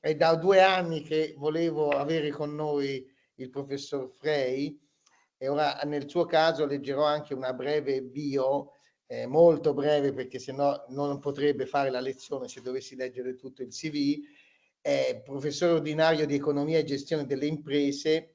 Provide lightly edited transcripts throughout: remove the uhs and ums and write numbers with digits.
è da 2 anni che volevo avere con noi il professor Frey, e ora nel suo caso leggerò anche una breve bio, molto breve perché sennò non potrebbe fare la lezione se dovessi leggere tutto il CV. È professore ordinario di economia e gestione delle imprese,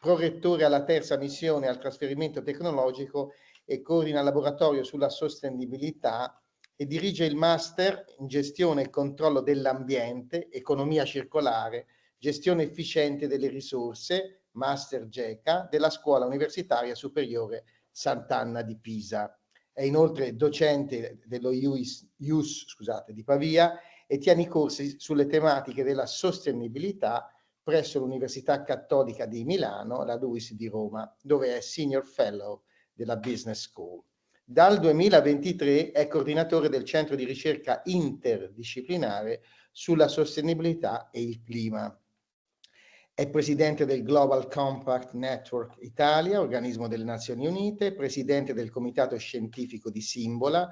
prorettore alla terza missione al trasferimento tecnologico e coordina il laboratorio sulla sostenibilità e dirige il master in gestione e controllo dell'ambiente, economia circolare, gestione efficiente delle risorse, master GECA, della Scuola Universitaria Superiore Sant'Anna di Pisa. È inoltre docente dello IUS di Pavia e tiene i corsi sulle tematiche della sostenibilità presso l'Università Cattolica di Milano, la LUISS di Roma, dove è Senior Fellow della Business School. Dal 2023 è coordinatore del centro di ricerca interdisciplinare sulla sostenibilità e il clima. È presidente del Global Compact Network Italia, organismo delle Nazioni Unite, presidente del comitato scientifico di Simbola,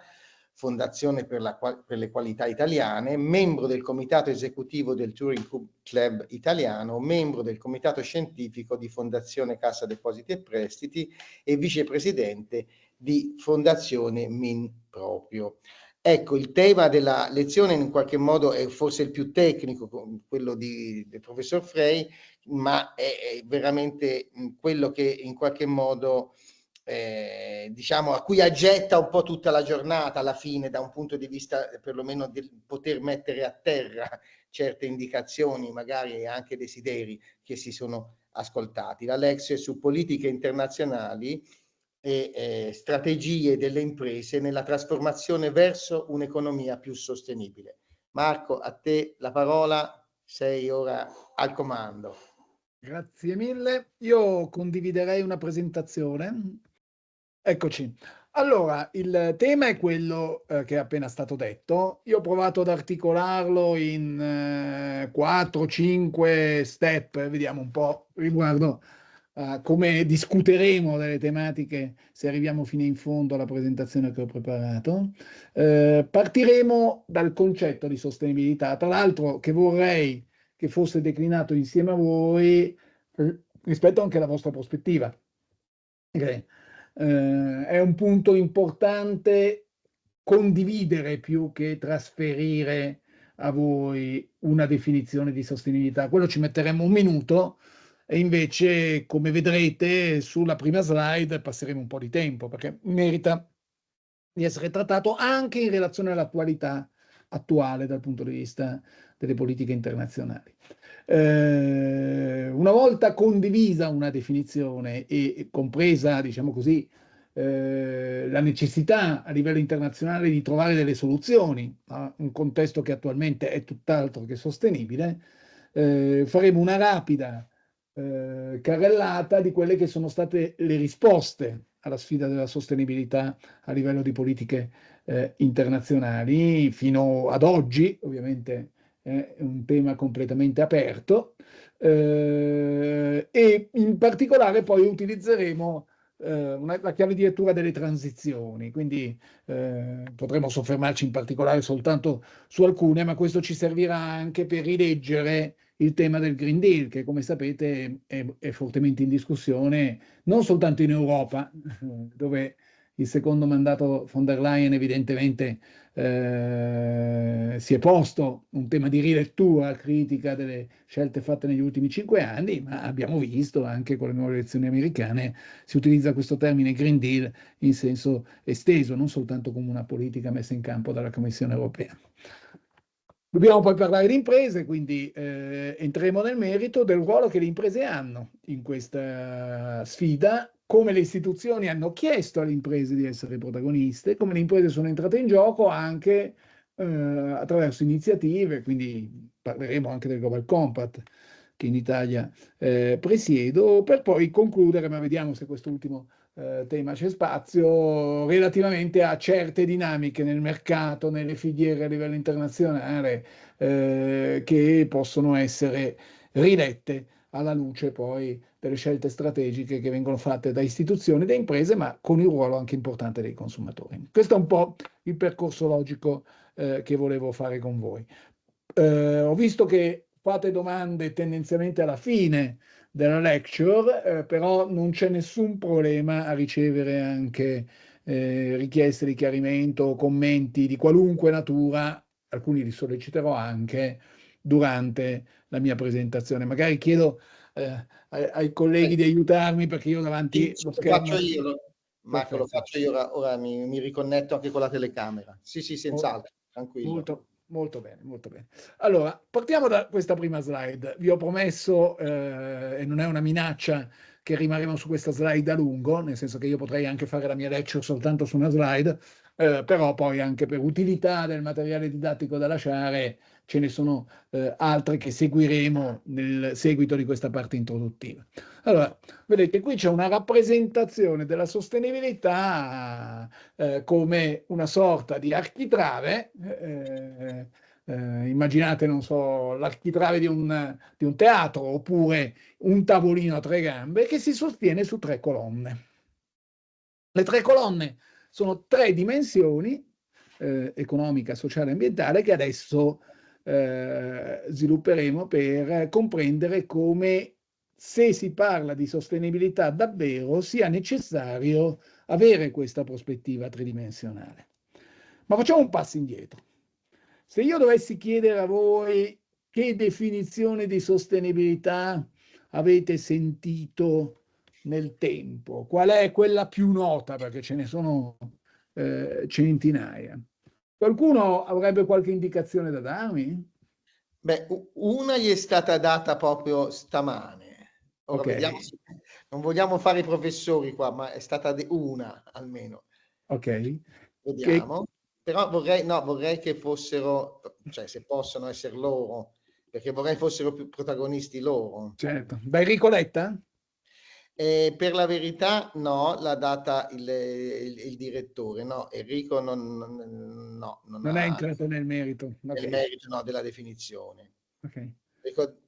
Fondazione per le Qualità Italiane, membro del comitato esecutivo del Turing Club Italiano, membro del comitato scientifico di Fondazione Cassa Depositi e Prestiti e vicepresidente di Fondazione Minproprio. Ecco, il tema della lezione in qualche modo è forse il più tecnico, quello del professor Frey, ma è veramente quello che in qualche modo diciamo a cui aggetta un po' tutta la giornata alla fine, da un punto di vista perlomeno del poter mettere a terra certe indicazioni, magari anche desideri che si sono ascoltati. La lezione è su politiche internazionali e strategie delle imprese nella trasformazione verso un'economia più sostenibile. Marco, a te la parola, sei ora al comando. Grazie mille. Io condividerei una presentazione. Eccoci. Allora, il tema è quello che è appena stato detto. Io ho provato ad articolarlo in 4-5 step, vediamo un po' riguardo a come discuteremo delle tematiche se arriviamo fino in fondo alla presentazione che ho preparato. Partiremo dal concetto di sostenibilità, tra l'altro che vorrei che fosse declinato insieme a voi rispetto anche alla vostra prospettiva. Okay. È un punto importante condividere più che trasferire a voi una definizione di sostenibilità. Quello ci metteremo un minuto e invece, come vedrete, sulla prima slide passeremo un po' di tempo perché merita di essere trattato anche in relazione all'attualità attuale dal punto di vista delle politiche internazionali. Una volta condivisa una definizione e compresa, diciamo così, la necessità a livello internazionale di trovare delle soluzioni a un contesto che attualmente è tutt'altro che sostenibile, faremo una rapida carrellata di quelle che sono state le risposte alla sfida della sostenibilità a livello di politiche internazionali fino ad oggi. Ovviamente è un tema completamente aperto e in particolare poi utilizzeremo la chiave di lettura delle transizioni, quindi potremo soffermarci in particolare soltanto su alcune, ma questo ci servirà anche per rileggere il tema del Green Deal, che come sapete è fortemente in discussione, non soltanto in Europa, dove il secondo mandato von der Leyen evidentemente si è posto un tema di rilettura critica delle scelte fatte negli ultimi 5 anni, ma abbiamo visto anche con le nuove elezioni americane si utilizza questo termine Green Deal in senso esteso, non soltanto come una politica messa in campo dalla Commissione europea. Dobbiamo poi parlare di imprese, quindi entreremo nel merito del ruolo che le imprese hanno in questa sfida, come le istituzioni hanno chiesto alle imprese di essere protagoniste, come le imprese sono entrate in gioco anche attraverso iniziative, quindi parleremo anche del Global Compact che in Italia presiedo, per poi concludere, ma vediamo se quest'ultimo tema c'è spazio, relativamente a certe dinamiche nel mercato, nelle filiere a livello internazionale che possono essere rilette alla luce poi delle scelte strategiche che vengono fatte da istituzioni, da imprese, ma con il ruolo anche importante dei consumatori. Questo è un po' il percorso logico che volevo fare con voi. Ho visto che fate domande tendenzialmente alla fine della lecture, però non c'è nessun problema a ricevere anche richieste di chiarimento o commenti di qualunque natura, alcuni li solleciterò anche durante la mia presentazione. Magari chiedo ai colleghi di aiutarmi perché io davanti Sì, allo lo faccio schermo. io, Marco, lo Perfetto. faccio io, ora mi riconnetto anche con la telecamera. Sì, sì, Mo- senz'altro, tranquillo. Molto, molto bene, molto bene. Allora, partiamo da questa prima slide. Vi ho promesso, e non è una minaccia, che rimarremo su questa slide a lungo, nel senso che io potrei anche fare la mia lecture soltanto su una slide, però poi anche per utilità del materiale didattico da lasciare ce ne sono altre che seguiremo nel seguito di questa parte introduttiva. Allora, vedete, qui c'è una rappresentazione della sostenibilità come una sorta di architrave. Immaginate, non so, l'architrave di un teatro oppure un tavolino a tre gambe che si sostiene su tre colonne. Le tre colonne sono tre dimensioni, economica, sociale e ambientale, che adesso svilupperemo per comprendere come, se si parla di sostenibilità davvero, sia necessario avere questa prospettiva tridimensionale. Ma facciamo un passo indietro. Se io dovessi chiedere a voi che definizione di sostenibilità avete sentito nel tempo, qual è quella più nota, perché ce ne sono centinaia. Qualcuno avrebbe qualche indicazione da darmi? Beh, una gli è stata data proprio stamane. Ora Ok, vediamo se non vogliamo fare i professori qua, ma è stata una almeno. ok. Che, Vediamo. Però vorrei, no, vorrei che fossero, cioè se possono essere loro, perché vorrei fossero più protagonisti loro. certo. Da Enrico Letta? Per la verità, no, l'ha data il direttore, no, Enrico no, non Non è ha entrato nel merito. nel Ok, merito, no, della definizione. ok. Enrico,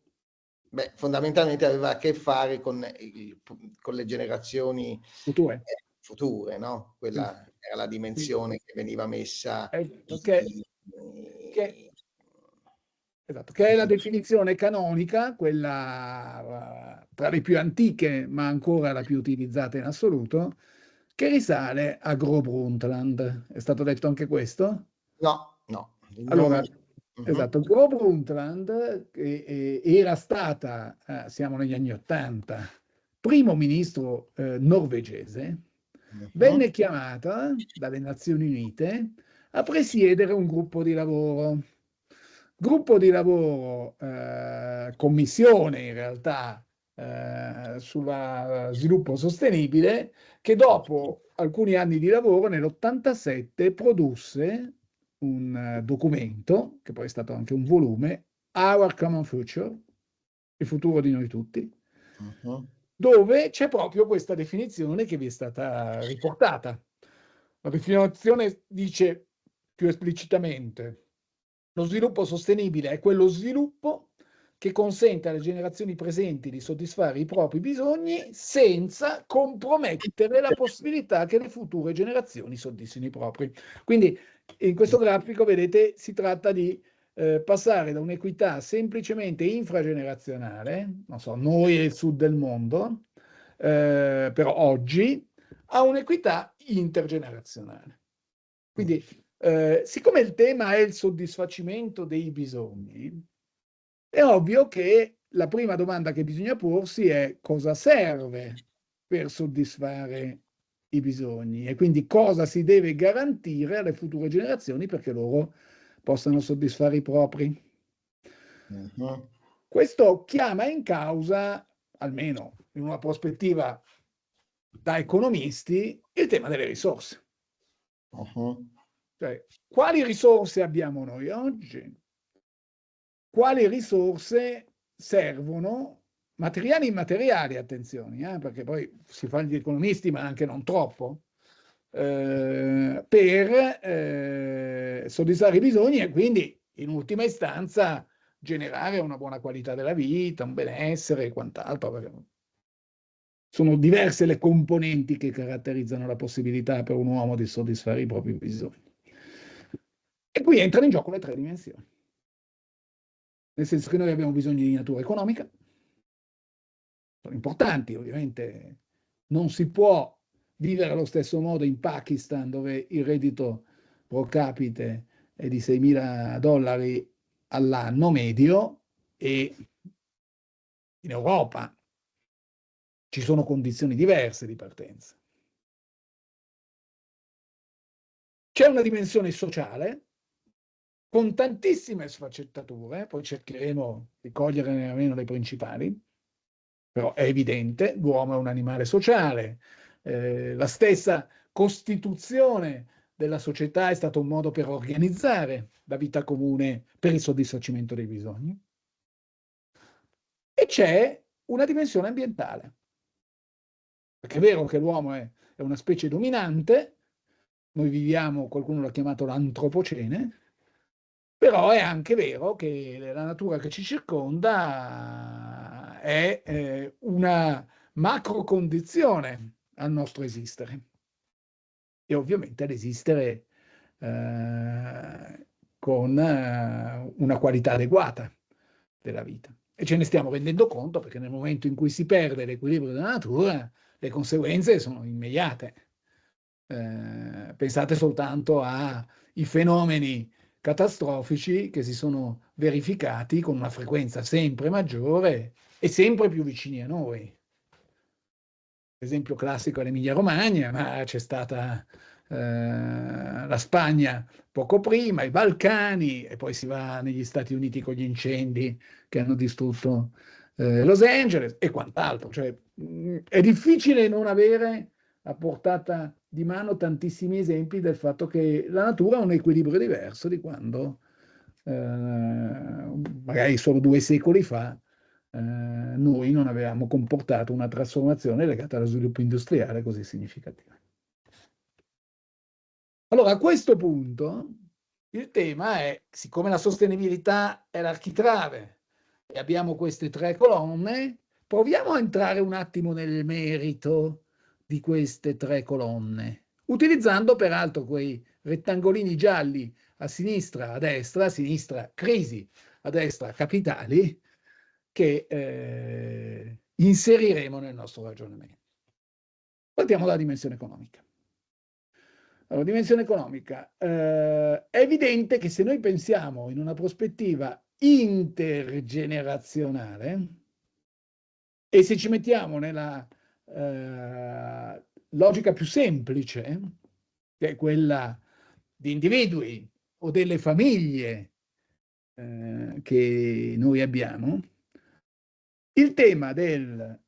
beh, fondamentalmente aveva a che fare con le generazioni Future. future, no? Sì, Quella era la sì. dimensione che veniva messa Esatto, in- che esatto, che è la definizione canonica, quella tra le più antiche, ma ancora la più utilizzata in assoluto, che risale a Gro Brundtland. È stato detto anche questo? no, no, il nome. Allora, Mhm, esatto, Gro Brundtland, che era stata, siamo negli anni Ottanta, primo ministro norvegese, venne mhm, chiamata dalle Nazioni Unite a presiedere un gruppo di lavoro. Gruppo di lavoro, commissione in realtà, sullo sviluppo sostenibile, che dopo alcuni anni di lavoro nell'87 produsse un documento, che poi è stato anche un volume, Our Common Future, il futuro di noi tutti, mhm. dove c'è proprio questa definizione che vi è stata riportata. La definizione dice più esplicitamente: lo sviluppo sostenibile è quello sviluppo che consente alle generazioni presenti di soddisfare i propri bisogni senza compromettere la possibilità che le future generazioni soddisfino i propri. Quindi in questo grafico, vedete, si tratta di passare da un'equità semplicemente infragenerazionale, non so, noi e il sud del mondo, però oggi, a un'equità intergenerazionale. Quindi, siccome il tema è il soddisfacimento dei bisogni, è ovvio che la prima domanda che bisogna porsi è: cosa serve per soddisfare i bisogni e quindi cosa si deve garantire alle future generazioni perché loro possano soddisfare i propri. Mhm, Questo chiama in causa, almeno in una prospettiva da economisti, il tema delle risorse. mhm. Cioè, quali risorse abbiamo noi oggi? Quali risorse servono, materiali e immateriali, attenzione, perché poi si fa gli economisti, ma anche non troppo, per soddisfare i bisogni e quindi, in ultima istanza, generare una buona qualità della vita, un benessere e quant'altro, perché sono diverse le componenti che caratterizzano la possibilità per un uomo di soddisfare i propri bisogni. E qui entrano in gioco le tre dimensioni. nel senso che noi abbiamo bisogno di natura economica, sono importanti ovviamente, non si può vivere allo stesso modo in Pakistan dove il reddito pro capite è di $6.000 all'anno medio e in Europa ci sono condizioni diverse di partenza. C'è una dimensione sociale con tantissime sfaccettature, poi cercheremo di cogliere almeno le principali, però è evidente, l'uomo è un animale sociale, la stessa costituzione della società è stato un modo per organizzare la vita comune per il soddisfacimento dei bisogni. E c'è una dimensione ambientale, perché è vero che l'uomo è una specie dominante, noi viviamo, qualcuno l'ha chiamato l'antropocene, però è anche vero che la natura che ci circonda è una macro condizione al nostro esistere e ovviamente all'esistere con una qualità adeguata della vita. E ce ne stiamo rendendo conto perché nel momento in cui si perde l'equilibrio della natura, le conseguenze sono immediate. Pensate soltanto ai fenomeni catastrofici che si sono verificati con una frequenza sempre maggiore e sempre più vicini a noi. L'esempio classico è l'Emilia-Romagna, ma c'è stata la Spagna poco prima, i Balcani, e poi si va negli Stati Uniti con gli incendi che hanno distrutto Los Angeles e quant'altro. Cioè, è difficile non avere a portata di mano tantissimi esempi del fatto che la natura ha un equilibrio diverso di quando magari solo 2 secoli fa noi non avevamo comportato una trasformazione legata allo sviluppo industriale così significativa. Allora, a questo punto il tema è, siccome la sostenibilità è l'architrave e abbiamo queste 3 colonne, proviamo a entrare un attimo nel merito di queste 3 colonne, utilizzando peraltro quei rettangolini gialli a sinistra, a sinistra crisi, a destra capitali, che inseriremo nel nostro ragionamento. Partiamo dalla dimensione economica. Allora, dimensione economica. È evidente che se noi pensiamo in una prospettiva intergenerazionale e se ci mettiamo nella logica più semplice, che è quella di individui o delle famiglie che noi abbiamo, il tema della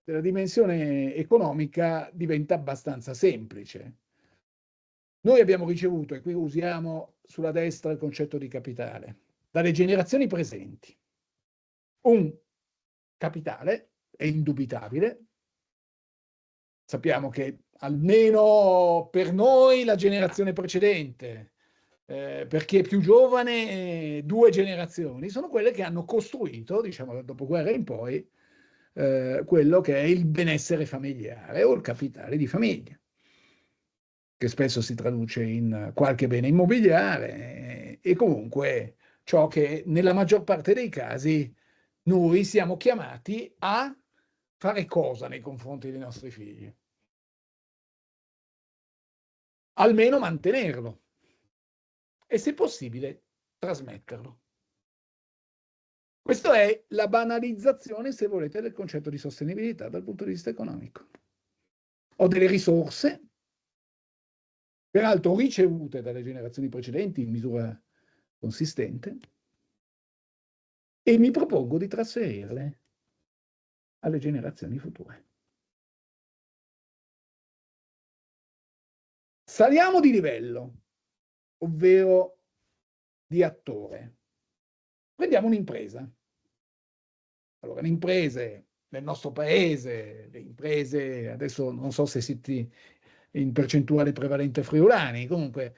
dimensione economica diventa abbastanza semplice. Noi abbiamo ricevuto, e qui usiamo sulla destra il concetto di capitale, dalle generazioni presenti, un capitale, è indubitabile. Sappiamo che almeno per noi la generazione precedente, per chi è più giovane, 2 generazioni, sono quelle che hanno costruito, diciamo dal dopoguerra in poi, quello che è il benessere familiare o il capitale di famiglia, che spesso si traduce in qualche bene immobiliare e comunque ciò che nella maggior parte dei casi noi siamo chiamati a fare cosa nei confronti dei nostri figli? Almeno mantenerlo e se possibile trasmetterlo. Questa è la banalizzazione, se volete, del concetto di sostenibilità dal punto di vista economico. Ho delle risorse, peraltro ricevute dalle generazioni precedenti in misura consistente, e mi propongo di trasferirle alle generazioni future. Saliamo di livello, ovvero di attore. Prendiamo un'impresa. Allora, le imprese nel nostro paese, le imprese, adesso non so se siete in percentuale prevalente friulani, comunque...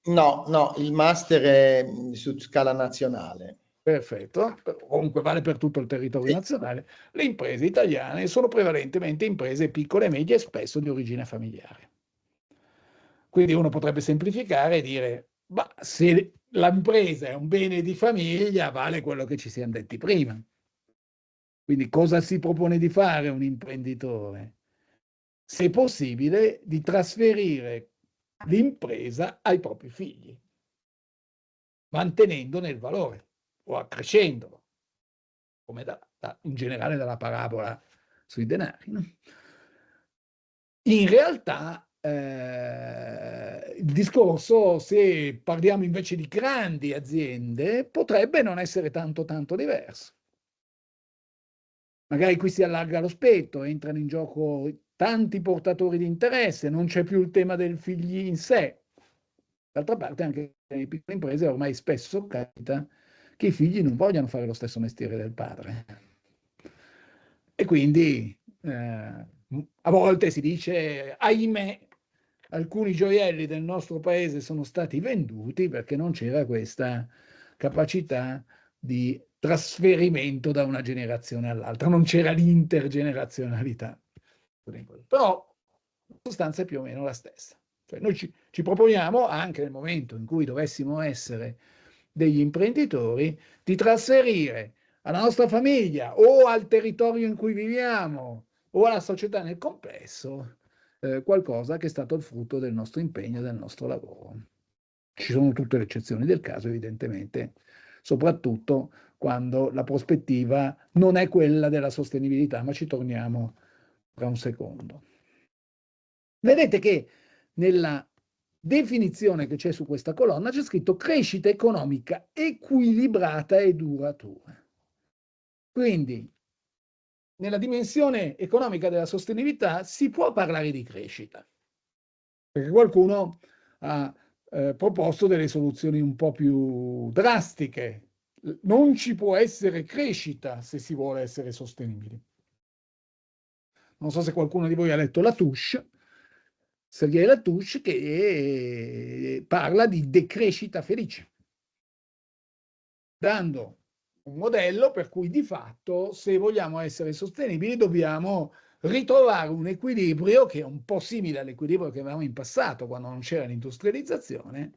No, il master è su scala nazionale. Perfetto, comunque vale per tutto il territorio nazionale. Le imprese italiane sono prevalentemente imprese piccole e medie, spesso di origine familiare. Quindi uno potrebbe semplificare e dire, ma se l'impresa è un bene di famiglia, vale quello che ci siamo detti prima. Quindi cosa si propone di fare un imprenditore? Se possibile, di trasferire l'impresa ai propri figli, mantenendone il valore o accrescendolo, come in generale dalla parabola sui denari. No? In realtà il discorso, se parliamo invece di grandi aziende, potrebbe non essere tanto diverso. Magari qui si allarga lo spettro, entrano in gioco tanti portatori di interesse, non c'è più il tema del figli in sé. D'altra parte anche nelle piccole imprese ormai spesso capita che i figli non vogliano fare lo stesso mestiere del padre. E quindi a volte si dice, ahimè, alcuni gioielli del nostro paese sono stati venduti perché non c'era questa capacità di trasferimento da una generazione all'altra, non c'era l'intergenerazionalità. Però la sostanza è più o meno la stessa. Cioè, noi ci proponiamo, anche nel momento in cui dovessimo essere degli imprenditori, di trasferire alla nostra famiglia o al territorio in cui viviamo o alla società nel complesso qualcosa che è stato il frutto del nostro impegno, del nostro lavoro. Ci sono tutte le eccezioni del caso, evidentemente, soprattutto quando la prospettiva non è quella della sostenibilità, ma ci torniamo tra un secondo. Vedete che nella definizione che c'è su questa colonna c'è scritto crescita economica equilibrata e duratura. Quindi, nella dimensione economica della sostenibilità si può parlare di crescita, perché qualcuno ha proposto delle soluzioni un po' più drastiche. Non ci può essere crescita se si vuole essere sostenibili. Non so se qualcuno di voi ha letto Latouche, Sergei Latouche, che parla di decrescita felice, dando un modello per cui di fatto, se vogliamo essere sostenibili, dobbiamo ritrovare un equilibrio che è un po' simile all'equilibrio che avevamo in passato, quando non c'era l'industrializzazione,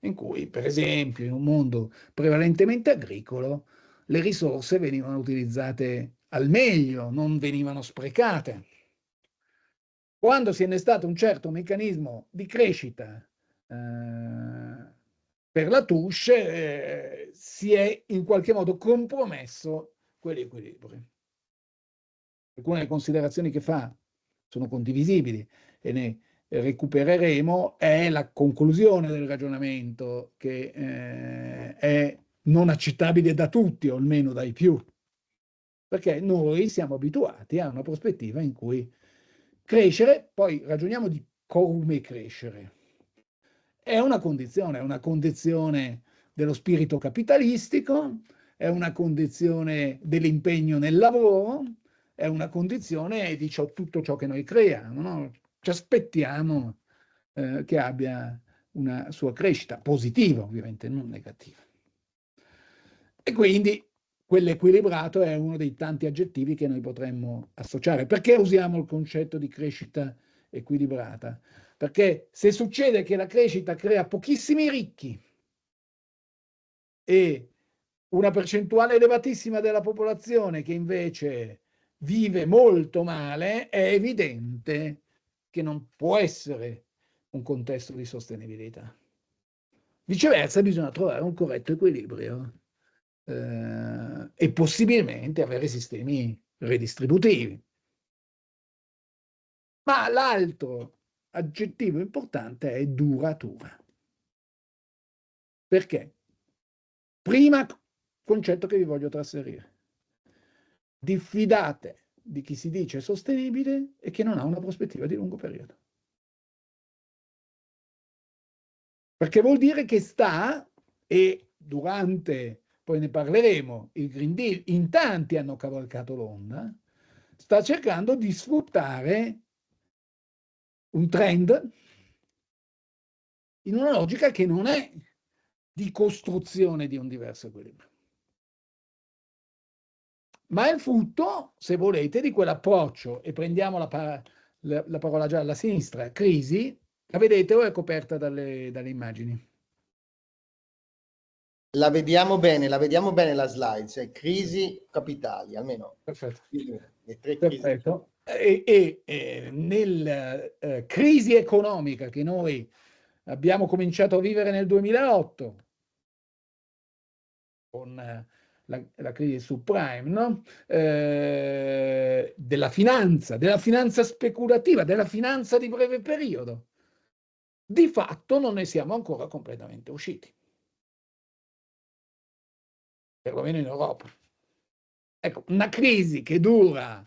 in cui, per esempio, in un mondo prevalentemente agricolo, le risorse venivano utilizzate al meglio, non venivano sprecate. Quando si è innestato un certo meccanismo di crescita per la Touche, si è in qualche modo compromesso quell'equilibrio. Alcune considerazioni che fa sono condivisibili e ne recupereremo, è la conclusione del ragionamento che è non accettabile da tutti, o almeno dai più, perché noi siamo abituati a una prospettiva in cui crescere, poi ragioniamo di come crescere, è una condizione dello spirito capitalistico, è una condizione dell'impegno nel lavoro, è una condizione di tutto ciò che noi creiamo, no? Ci aspettiamo che abbia una sua crescita positiva, ovviamente, non negativa. E quindi quell'equilibrato è uno dei tanti aggettivi che noi potremmo associare. Perché usiamo il concetto di crescita equilibrata? Perché se succede che la crescita crea pochissimi ricchi e una percentuale elevatissima della popolazione che invece vive molto male, è evidente che non può essere un contesto di sostenibilità. Viceversa, bisogna trovare un corretto equilibrio e possibilmente avere sistemi redistributivi. Ma l'altro aggettivo importante è duratura. Perché? Prima concetto che vi voglio trasferire. Diffidate di chi si dice sostenibile e che non ha una prospettiva di lungo periodo. Perché vuol dire che sta, e durante, poi ne parleremo, il Green Deal, in tanti hanno cavalcato l'onda, sta cercando di sfruttare un trend in una logica che non è di costruzione di un diverso equilibrio, ma è il frutto, se volete, di quell'approccio, e prendiamo la parola gialla a sinistra, crisi, la vedete o è coperta dalle immagini? La vediamo bene la slide, crisi capitali, almeno Perfetto. le tre crisi. Perfetto. Nella crisi economica che noi abbiamo cominciato a vivere nel 2008 con la crisi subprime, no? Della finanza speculativa, della finanza di breve periodo, di fatto non ne siamo ancora completamente usciti, perlomeno in Europa. Ecco, una crisi che dura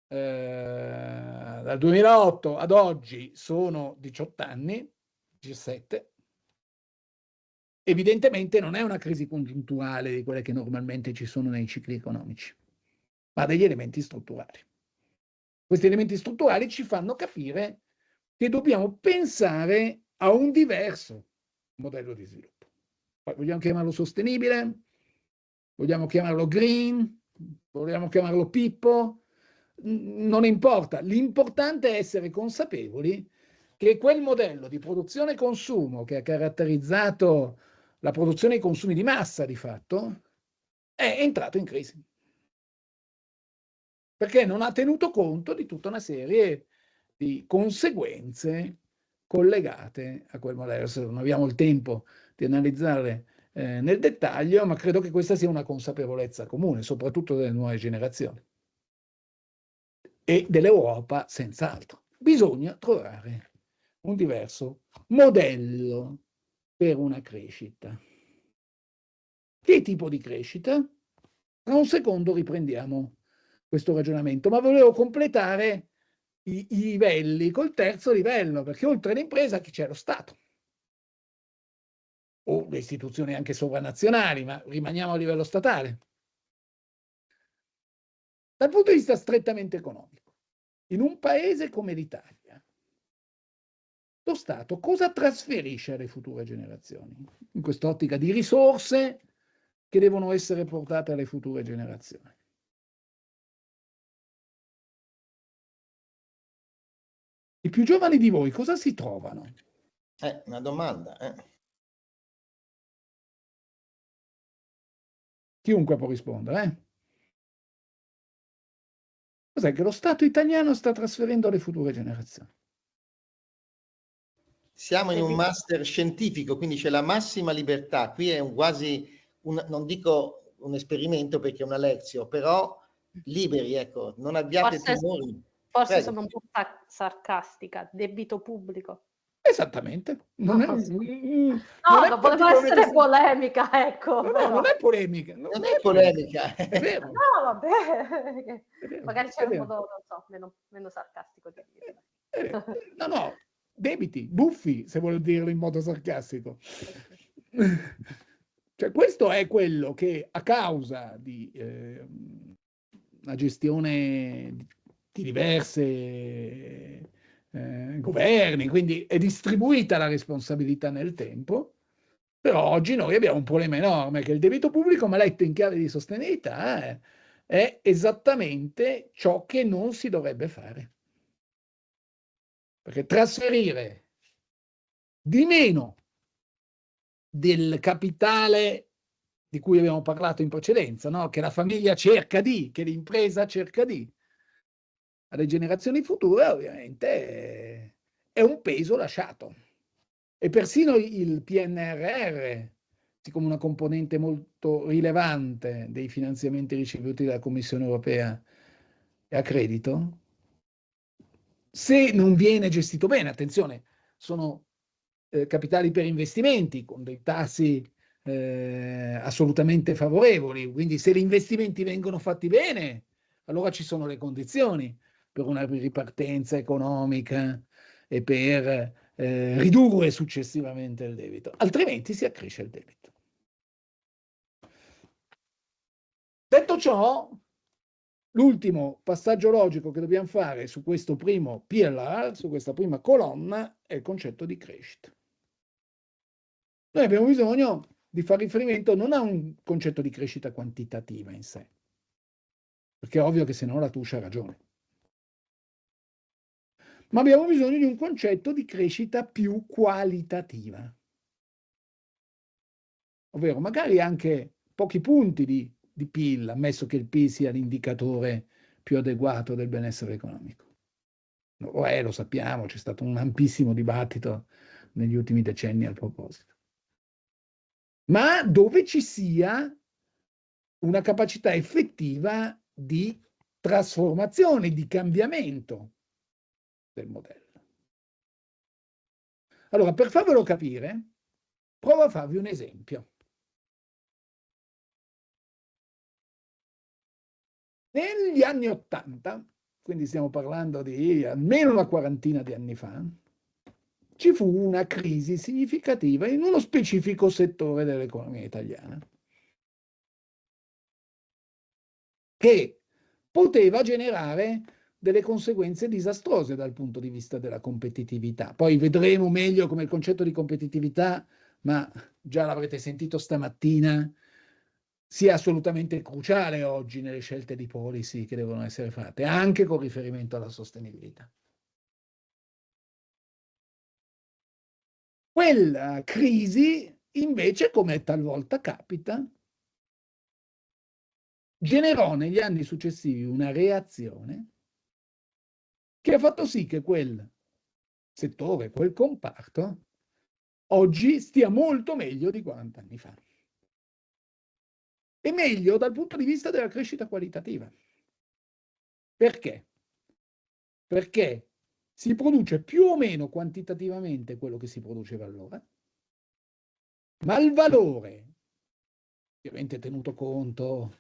dal 2008 ad oggi sono 18 anni, 17, evidentemente non è una crisi congiunturale di quelle che normalmente ci sono nei cicli economici, ma degli elementi strutturali. Questi elementi strutturali ci fanno capire che dobbiamo pensare a un diverso modello di sviluppo. Poi vogliamo chiamarlo sostenibile, vogliamo chiamarlo green, vogliamo chiamarlo Pippo, non importa. L'importante è essere consapevoli che quel modello di produzione e consumo che ha caratterizzato la produzione e i consumi di massa, di fatto, è entrato in crisi. Perché non ha tenuto conto di tutta una serie di conseguenze collegate a quel modello. Adesso non abbiamo il tempo di analizzare nel dettaglio, ma credo che questa sia una consapevolezza comune, soprattutto delle nuove generazioni e dell'Europa senz'altro. Bisogna trovare un diverso modello per una crescita. Che tipo di crescita? Tra un secondo riprendiamo questo ragionamento, ma volevo completare i livelli col terzo livello, perché oltre all'impresa c'è lo Stato o le istituzioni anche sovranazionali, ma rimaniamo a livello statale. Dal punto di vista strettamente economico, in un paese come l'Italia, lo Stato cosa trasferisce alle future generazioni? In quest'ottica di risorse che devono essere portate alle future generazioni. I più giovani di voi cosa si trovano? Una domanda. Chiunque può rispondere. Cos'è che lo Stato italiano sta trasferendo alle future generazioni? Siamo in un master scientifico, quindi c'è la massima libertà. Qui è quasi, non dico un esperimento perché è una lezione, però liberi, ecco, non abbiate timori. Forse sono un po' sarcastica, debito pubblico. Esattamente. Non poteva essere polemica, ecco. No, non è polemica. Non è polemica. È vero. No, vabbè. Magari c'è un modo, non so, meno sarcastico di dire. No, debiti, buffi, se vuol dirlo in modo sarcastico. Cioè, questo è quello che a causa di una gestione di diverse governi, quindi è distribuita la responsabilità nel tempo, però oggi noi abbiamo un problema enorme, che il debito pubblico, ma letto in chiave di sostenibilità, è esattamente ciò che non si dovrebbe fare. Perché trasferire di meno del capitale di cui abbiamo parlato in precedenza, no? Che la famiglia cerca che l'impresa cerca alle generazioni future, ovviamente è un peso lasciato. E persino il PNRR, siccome una componente molto rilevante dei finanziamenti ricevuti dalla Commissione europea è a credito, se non viene gestito bene, attenzione, sono capitali per investimenti con dei tassi assolutamente favorevoli, quindi se gli investimenti vengono fatti bene, allora ci sono le condizioni per una ripartenza economica e per ridurre successivamente il debito, altrimenti si accresce il debito. Detto ciò, l'ultimo passaggio logico che dobbiamo fare su questo primo PLR, su questa prima colonna, è il concetto di crescita. Noi abbiamo bisogno di fare riferimento non a un concetto di crescita quantitativa in sé, perché è ovvio che se no la Tuscia ha ragione, ma abbiamo bisogno di un concetto di crescita più qualitativa. ovvero magari anche pochi punti di PIL, ammesso che il PIL sia l'indicatore più adeguato del benessere economico. Lo sappiamo, c'è stato un ampissimo dibattito negli ultimi decenni al proposito. Ma dove ci sia una capacità effettiva di trasformazione, di cambiamento del modello. Allora, per farvelo capire, provo a farvi un esempio. Negli anni '80, quindi stiamo parlando di almeno una quarantina di anni fa, ci fu una crisi significativa in uno specifico settore dell'economia italiana, che poteva generare delle conseguenze disastrose dal punto di vista della competitività. Poi vedremo meglio come il concetto di competitività, ma già l'avrete sentito stamattina, sia assolutamente cruciale oggi nelle scelte di policy che devono essere fatte, anche con riferimento alla sostenibilità. Quella crisi, invece, come talvolta capita, generò negli anni successivi una reazione che ha fatto sì che quel settore, quel comparto, oggi stia molto meglio di 40 anni fa. E meglio dal punto di vista della crescita qualitativa. Perché? Perché si produce più o meno quantitativamente quello che si produceva allora, ma il valore, ovviamente tenuto conto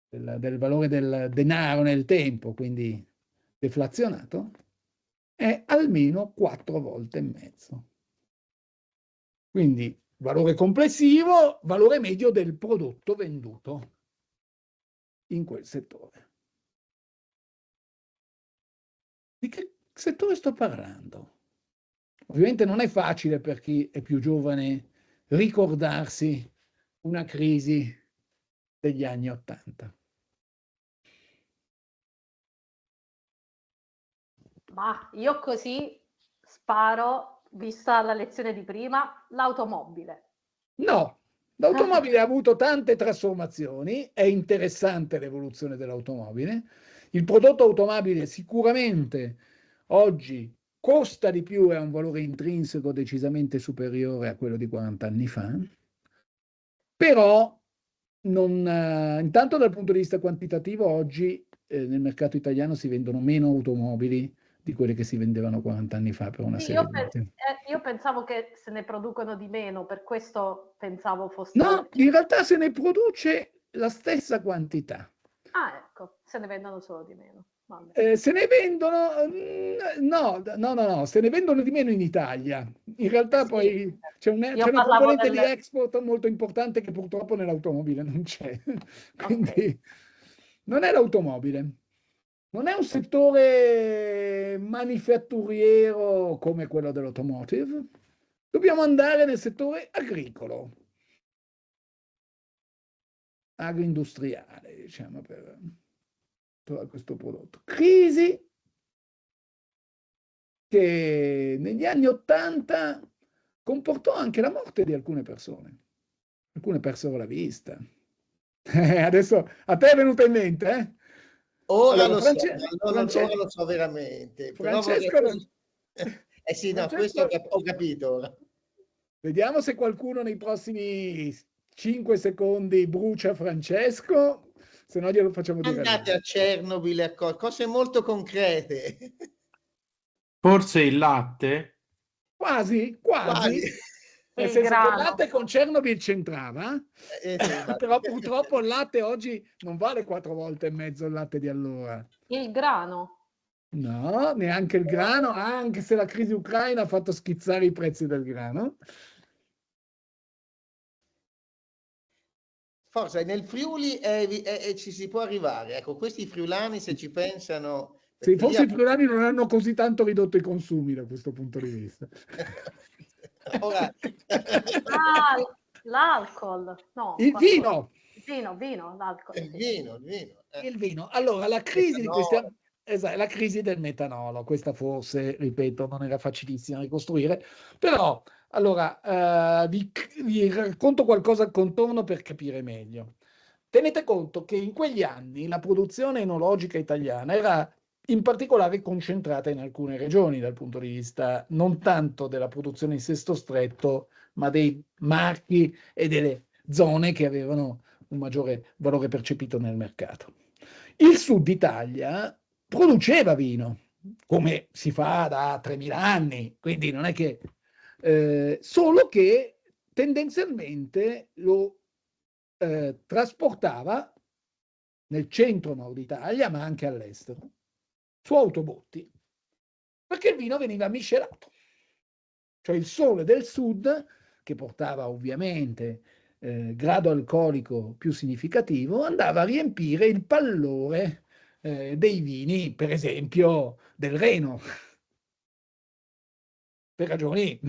del valore del denaro nel tempo, quindi deflazionato, è almeno 4 volte e mezzo. Quindi valore complessivo, valore medio del prodotto venduto in quel settore. Di che settore sto parlando? Ovviamente non è facile per chi è più giovane ricordarsi una crisi degli anni '80. Ma io così sparo, vista la lezione di prima, l'automobile. No, l'automobile ha avuto tante trasformazioni, è interessante l'evoluzione dell'automobile. Il prodotto automobile sicuramente oggi costa di più e ha un valore intrinseco decisamente superiore a quello di 40 anni fa, però intanto dal punto di vista quantitativo oggi nel mercato italiano si vendono meno automobili di quelle che si vendevano 40 anni fa per una Sì, serie di motivi. io pensavo che se ne producono di meno, per questo pensavo fosse... No, in realtà se ne produce la stessa quantità. Ah, ecco, se ne vendono solo di meno. Se ne vendono, no, se ne vendono di meno in Italia. In realtà Sì, poi c'è una componente di export molto importante che purtroppo nell'automobile non c'è. Quindi okay. non è l'automobile. Non è un settore manifatturiero come quello dell'automotive. Dobbiamo andare nel settore agricolo, agroindustriale, diciamo, per questo prodotto. Crisi che negli anni '80 comportò anche la morte di alcune persone. Alcune persero la vista. Adesso a te è venuto in mente, eh? Ora Allora, lo so, ora lo so veramente. Però Francesco, eh sì, no, questo Francesco, ho capito ora. vediamo se qualcuno nei prossimi 5 secondi brucia Francesco, se no glielo facciamo dire a Andate lui. a Chernobyl, cose molto concrete. Forse il latte? Quasi. Quasi. Nel Il senso che il grano. latte con Chernobyl c'entrava, Sì, però purtroppo il latte oggi non vale 4 volte e mezzo il latte di allora. Il grano. No, neanche il grano, anche se la crisi ucraina ha fatto schizzare i prezzi del grano. Forse nel Friuli ci si può arrivare. Ecco, questi friulani se ci pensano... Sì, perché lì forse i friulani non hanno così tanto ridotto i consumi da questo punto di vista. Ora... Ah, l'alcol. No, Il vino. Vino, l'alcol. Il vino, il vino. Il vino. Allora, la crisi di questi Metanolo. esatto, la crisi del metanolo, questa forse, ripeto, non era facilissima da ricostruire, però Allora, vi racconto qualcosa al contorno per capire meglio. Tenete conto che in quegli anni la produzione enologica italiana era in particolare concentrata in alcune regioni dal punto di vista non tanto della produzione in senso stretto, ma dei marchi e delle zone che avevano un maggiore valore percepito nel mercato. Il sud Italia produceva vino, come si fa da 3000 anni, quindi non è che solo che tendenzialmente lo trasportava nel centro-nord Italia, ma anche all'estero, su autobotti, perché il vino veniva miscelato. Cioè il sole del sud, che portava ovviamente grado alcolico più significativo, andava a riempire il pallore dei vini, per esempio, del Reno, per ragioni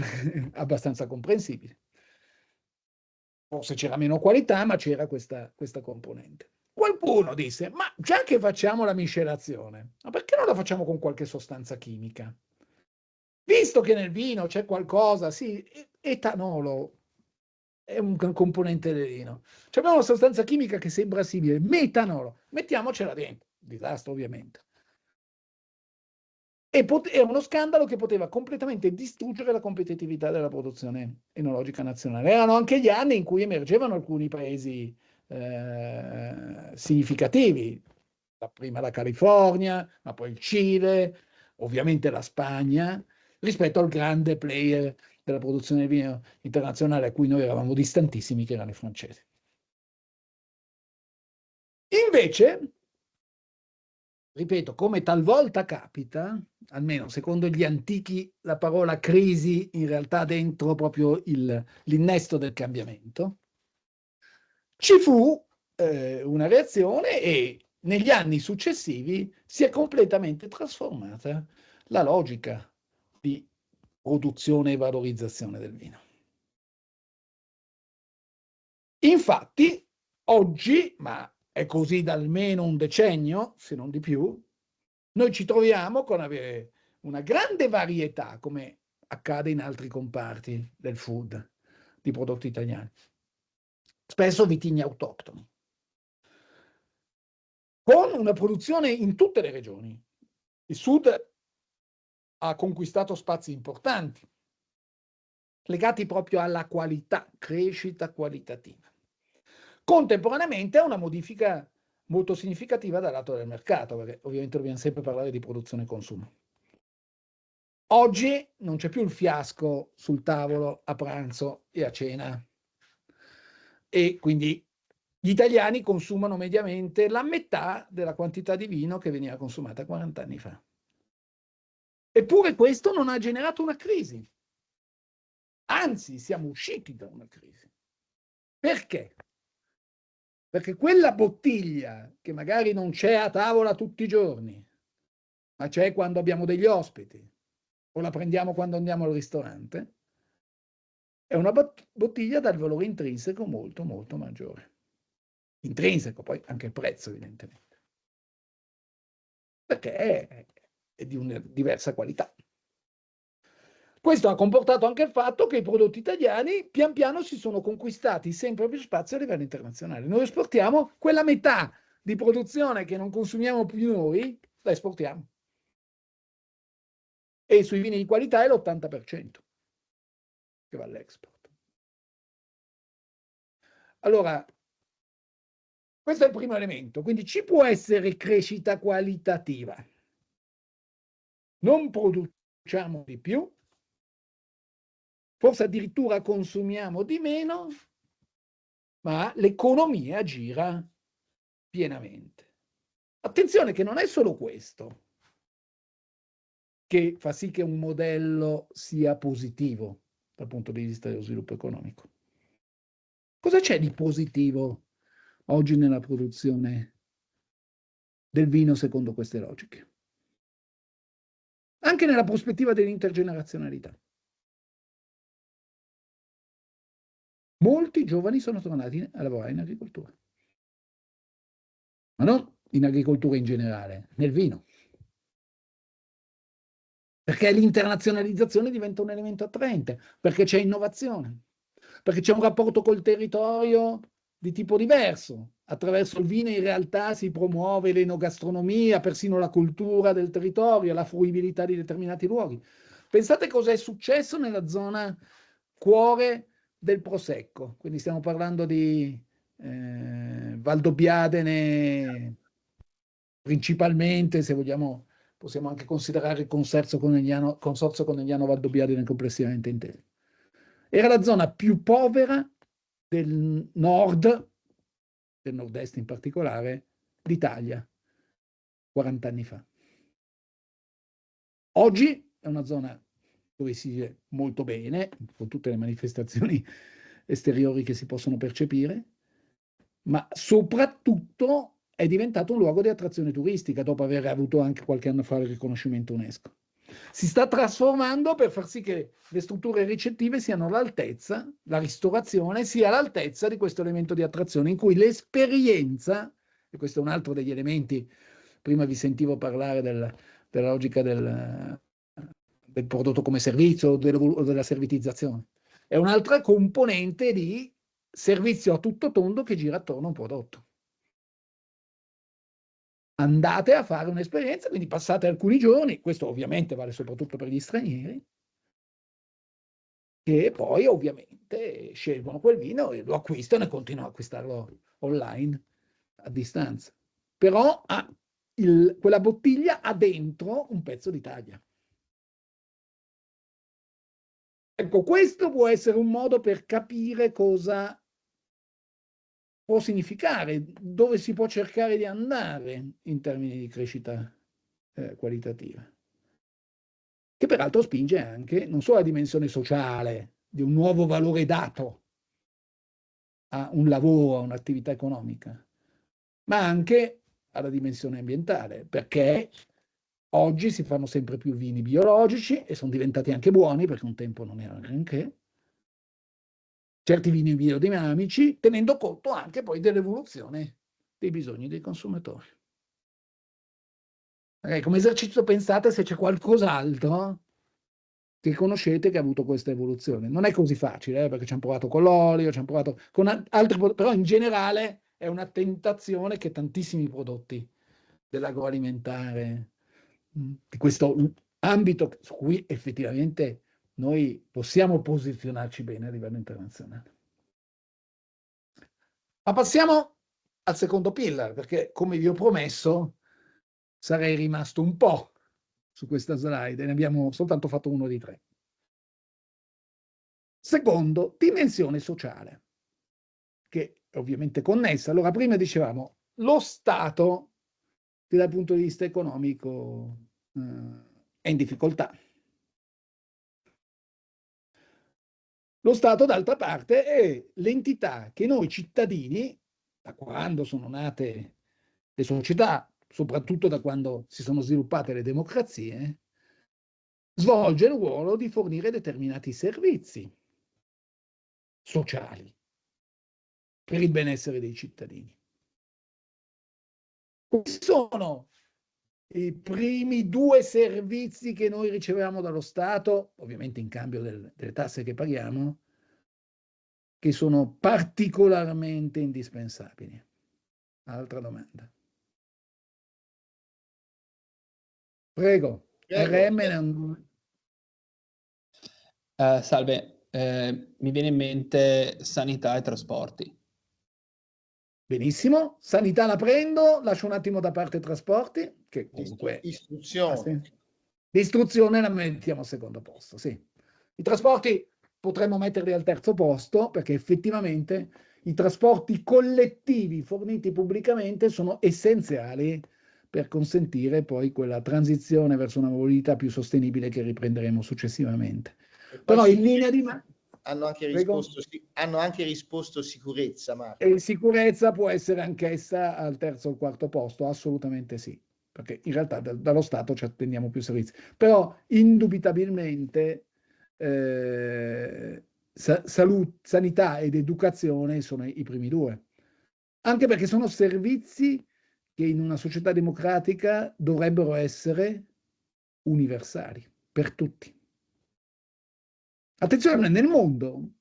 abbastanza comprensibili. Forse c'era meno qualità, ma c'era questa componente. Qualcuno disse, ma già che facciamo la miscelazione, ma perché non la facciamo con qualche sostanza chimica? Visto che nel vino c'è qualcosa, sì, etanolo è un componente del vino. Abbiamo una sostanza chimica che sembra simile, metanolo, mettiamocela dentro. Disastro ovviamente. E è uno scandalo che poteva completamente distruggere la competitività della produzione enologica nazionale. Erano anche gli anni in cui emergevano alcuni paesi significativi, prima la California, ma poi il Cile, ovviamente la Spagna, rispetto al grande player della produzione di vino internazionale a cui noi eravamo distantissimi, che erano i francesi. Invece, ripeto, come talvolta capita, almeno secondo gli antichi, la parola crisi in realtà dentro proprio l'innesto del cambiamento, ci fu una reazione e negli anni successivi si è completamente trasformata la logica di produzione e valorizzazione del vino. Infatti, oggi, ma è così da almeno un decennio, se non di più, noi ci troviamo con avere una grande varietà, come accade in altri comparti del food, di prodotti italiani. Spesso vitigni autoctoni, con una produzione in tutte le regioni. Il sud ha conquistato spazi importanti, legati proprio alla qualità, crescita qualitativa. Contemporaneamente a una modifica molto significativa dal lato del mercato, perché ovviamente dobbiamo sempre parlare di produzione e consumo. Oggi non c'è più il fiasco sul tavolo a pranzo e a cena e quindi gli italiani consumano mediamente la metà della quantità di vino che veniva consumata 40 anni fa. Eppure questo non ha generato una crisi. Anzi, siamo usciti da una crisi. Perché? Perché quella bottiglia che magari non c'è a tavola tutti i giorni, ma c'è quando abbiamo degli ospiti o la prendiamo quando andiamo al ristorante, è una bottiglia dal valore intrinseco molto, molto maggiore. Intrinseco, poi anche il prezzo, evidentemente. Perché è di una diversa qualità. Questo ha comportato anche il fatto che i prodotti italiani pian piano si sono conquistati sempre più spazio a livello internazionale. Noi esportiamo quella metà di produzione che non consumiamo più noi, la esportiamo. E sui vini di qualità è l'80% che va all'export. Allora, questo è il primo elemento. Quindi ci può essere crescita qualitativa. Non produciamo di più, forse addirittura consumiamo di meno, ma l'economia gira pienamente. Attenzione che non è solo questo che fa sì che un modello sia positivo dal punto di vista dello sviluppo economico. Cosa c'è di positivo oggi nella produzione del vino secondo queste logiche? Anche nella prospettiva dell'intergenerazionalità. Molti giovani sono tornati a lavorare in agricoltura, ma non in agricoltura in generale, nel vino. perché l'internazionalizzazione diventa un elemento attraente, perché c'è innovazione, perché c'è un rapporto col territorio di tipo diverso. Attraverso il vino in realtà si promuove l'enogastronomia, persino la cultura del territorio, la fruibilità di determinati luoghi. Pensate cosa è successo nella zona cuore del Prosecco, quindi stiamo parlando di Valdobbiadene principalmente, se vogliamo, possiamo anche considerare il Consorzio Conegliano Valdobbiadene complessivamente intero. Era la zona più povera del nord, del nord-est in particolare, d'Italia, 40 anni fa. Oggi è una zona dove si vive molto bene, con tutte le manifestazioni esteriori che si possono percepire, ma soprattutto è diventato un luogo di attrazione turistica dopo aver avuto anche qualche anno fa il riconoscimento UNESCO. Si sta trasformando per far sì che le strutture ricettive siano all'altezza, la ristorazione sia all'altezza di questo elemento di attrazione in cui l'esperienza, e questo è un altro degli elementi, prima vi sentivo parlare della logica del prodotto come servizio o della servitizzazione, è un'altra componente di servizio a tutto tondo che gira attorno a un prodotto. Andate a fare un'esperienza, quindi passate alcuni giorni, questo ovviamente vale soprattutto per gli stranieri, che poi ovviamente scelgono quel vino e lo acquistano e continuano a acquistarlo online a distanza. Però quella bottiglia ha dentro un pezzo d'Italia. Ecco, questo può essere un modo per capire cosa può significare, dove si può cercare di andare in termini di crescita qualitativa, che peraltro spinge anche non solo la dimensione sociale di un nuovo valore dato a un lavoro, a un'attività economica, ma anche alla dimensione ambientale, perché oggi si fanno sempre più vini biologici e sono diventati anche buoni, perché un tempo non erano granché, certi vini biodinamici, tenendo conto anche poi dell'evoluzione dei bisogni dei consumatori. Come esercizio pensate se c'è qualcos'altro che conoscete che ha avuto questa evoluzione. Non è così facile, perché ci hanno provato con l'olio, ci hanno provato con altri, però in generale è una tentazione che tantissimi prodotti dell'agroalimentare, di questo ambito su cui effettivamente noi possiamo posizionarci bene a livello internazionale. Ma passiamo al secondo pillar, perché come vi ho promesso sarei rimasto un po' su questa slide e ne abbiamo soltanto fatto uno di tre. Secondo, dimensione sociale, che è ovviamente connessa. Allora, prima dicevamo, lo Stato, dal punto di vista economico, è in difficoltà. Lo Stato, d'altra parte, è l'entità che noi cittadini, da quando sono nate le società, soprattutto da quando si sono sviluppate le democrazie, svolge il ruolo di fornire determinati servizi sociali per il benessere dei cittadini. Quali sono i primi due servizi che noi riceviamo dallo Stato, ovviamente in cambio delle tasse che paghiamo, che sono particolarmente indispensabili? Altra domanda. Prego. RM. Salve, mi viene in mente sanità e trasporti. Benissimo, sanità la prendo, lascio un attimo da parte trasporti, che comunque... Istruzione. L'istruzione la mettiamo al secondo posto, sì. I trasporti potremmo metterli al terzo posto, perché effettivamente i trasporti collettivi forniti pubblicamente sono essenziali per consentire poi quella transizione verso una mobilità più sostenibile che riprenderemo successivamente. Però in linea di... Hanno anche risposto sicurezza, Marco. E sicurezza può essere anch'essa al terzo o quarto posto, assolutamente sì, perché in realtà dallo Stato ci attendiamo più servizi. Però indubitabilmente sanità ed educazione sono i primi due, anche perché sono servizi che in una società democratica dovrebbero essere universali. per tutti. Attenzione, nel mondo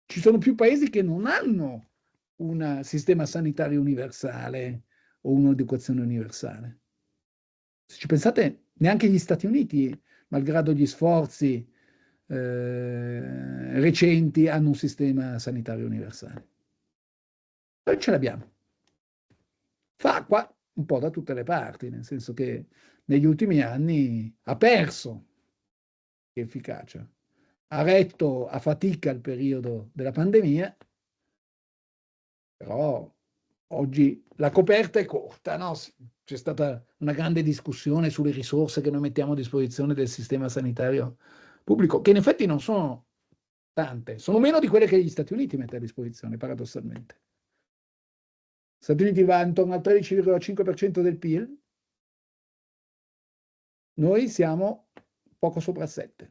ci sono più paesi che non hanno un sistema sanitario universale o un'educazione universale. Se ci pensate, neanche gli Stati Uniti, malgrado gli sforzi recenti, hanno un sistema sanitario universale. Noi ce l'abbiamo. Fa qua un po' da tutte le parti, nel senso che negli ultimi anni ha perso efficacia, ha retto a fatica il periodo della pandemia, però oggi la coperta è corta, no? C'è stata una grande discussione sulle risorse che noi mettiamo a disposizione del sistema sanitario pubblico, che in effetti non sono tante, sono meno di quelle che gli Stati Uniti mettono a disposizione, paradossalmente. Gli Stati Uniti va intorno al 13,5% del PIL, noi siamo poco sopra il 7%.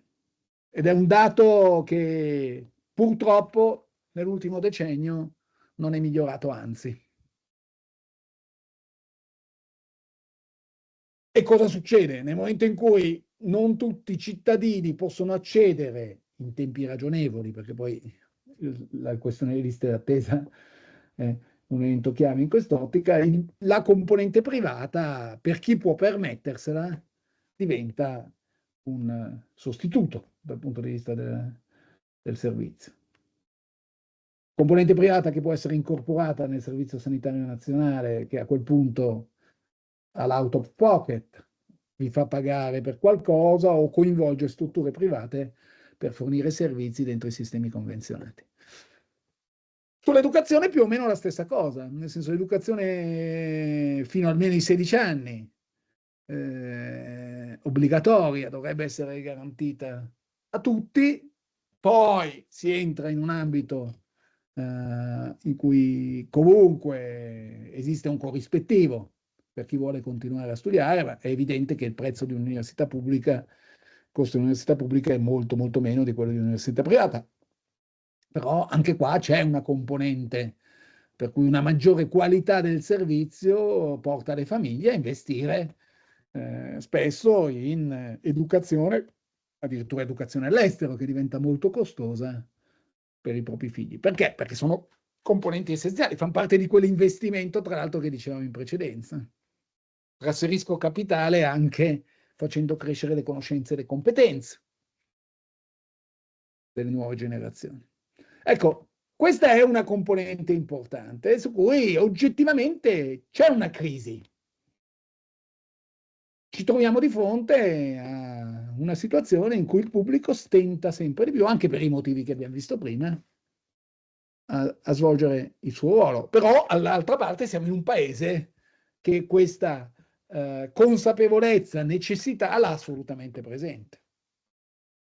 Ed è un dato che purtroppo nell'ultimo decennio non è migliorato, anzi. E cosa succede? Nel momento in cui non tutti i cittadini possono accedere in tempi ragionevoli, perché poi la questione delle liste d'attesa è un elemento chiave in quest'ottica, la componente privata, per chi può permettersela, diventa un sostituto dal punto di vista del servizio. Componente privata che può essere incorporata nel Servizio Sanitario Nazionale, che a quel punto ha l'out of pocket, vi fa pagare per qualcosa o coinvolge strutture private per fornire servizi dentro i sistemi convenzionati. Sull'educazione più o meno la stessa cosa, nel senso l'educazione fino almeno ai 16 anni, obbligatoria, dovrebbe essere garantita a tutti, poi si entra in un ambito in cui comunque esiste un corrispettivo per chi vuole continuare a studiare, ma è evidente che il prezzo di un'università pubblica, il costo di un'università pubblica è molto molto meno di quello di un'università privata. Però anche qua c'è una componente per cui una maggiore qualità del servizio porta le famiglie a investire spesso in educazione, addirittura educazione all'estero, che diventa molto costosa per i propri figli. Perché? Perché sono componenti essenziali, fanno parte di quell'investimento, tra l'altro, che dicevamo in precedenza. Trasferisco capitale anche facendo crescere le conoscenze e le competenze delle nuove generazioni. Ecco, questa è una componente importante su cui oggettivamente c'è una crisi. Ci troviamo di fronte a una situazione in cui il pubblico stenta sempre di più, anche per i motivi che abbiamo visto prima, a svolgere il suo ruolo. Però all'altra parte siamo in un paese che questa consapevolezza, necessità l'ha assolutamente presente,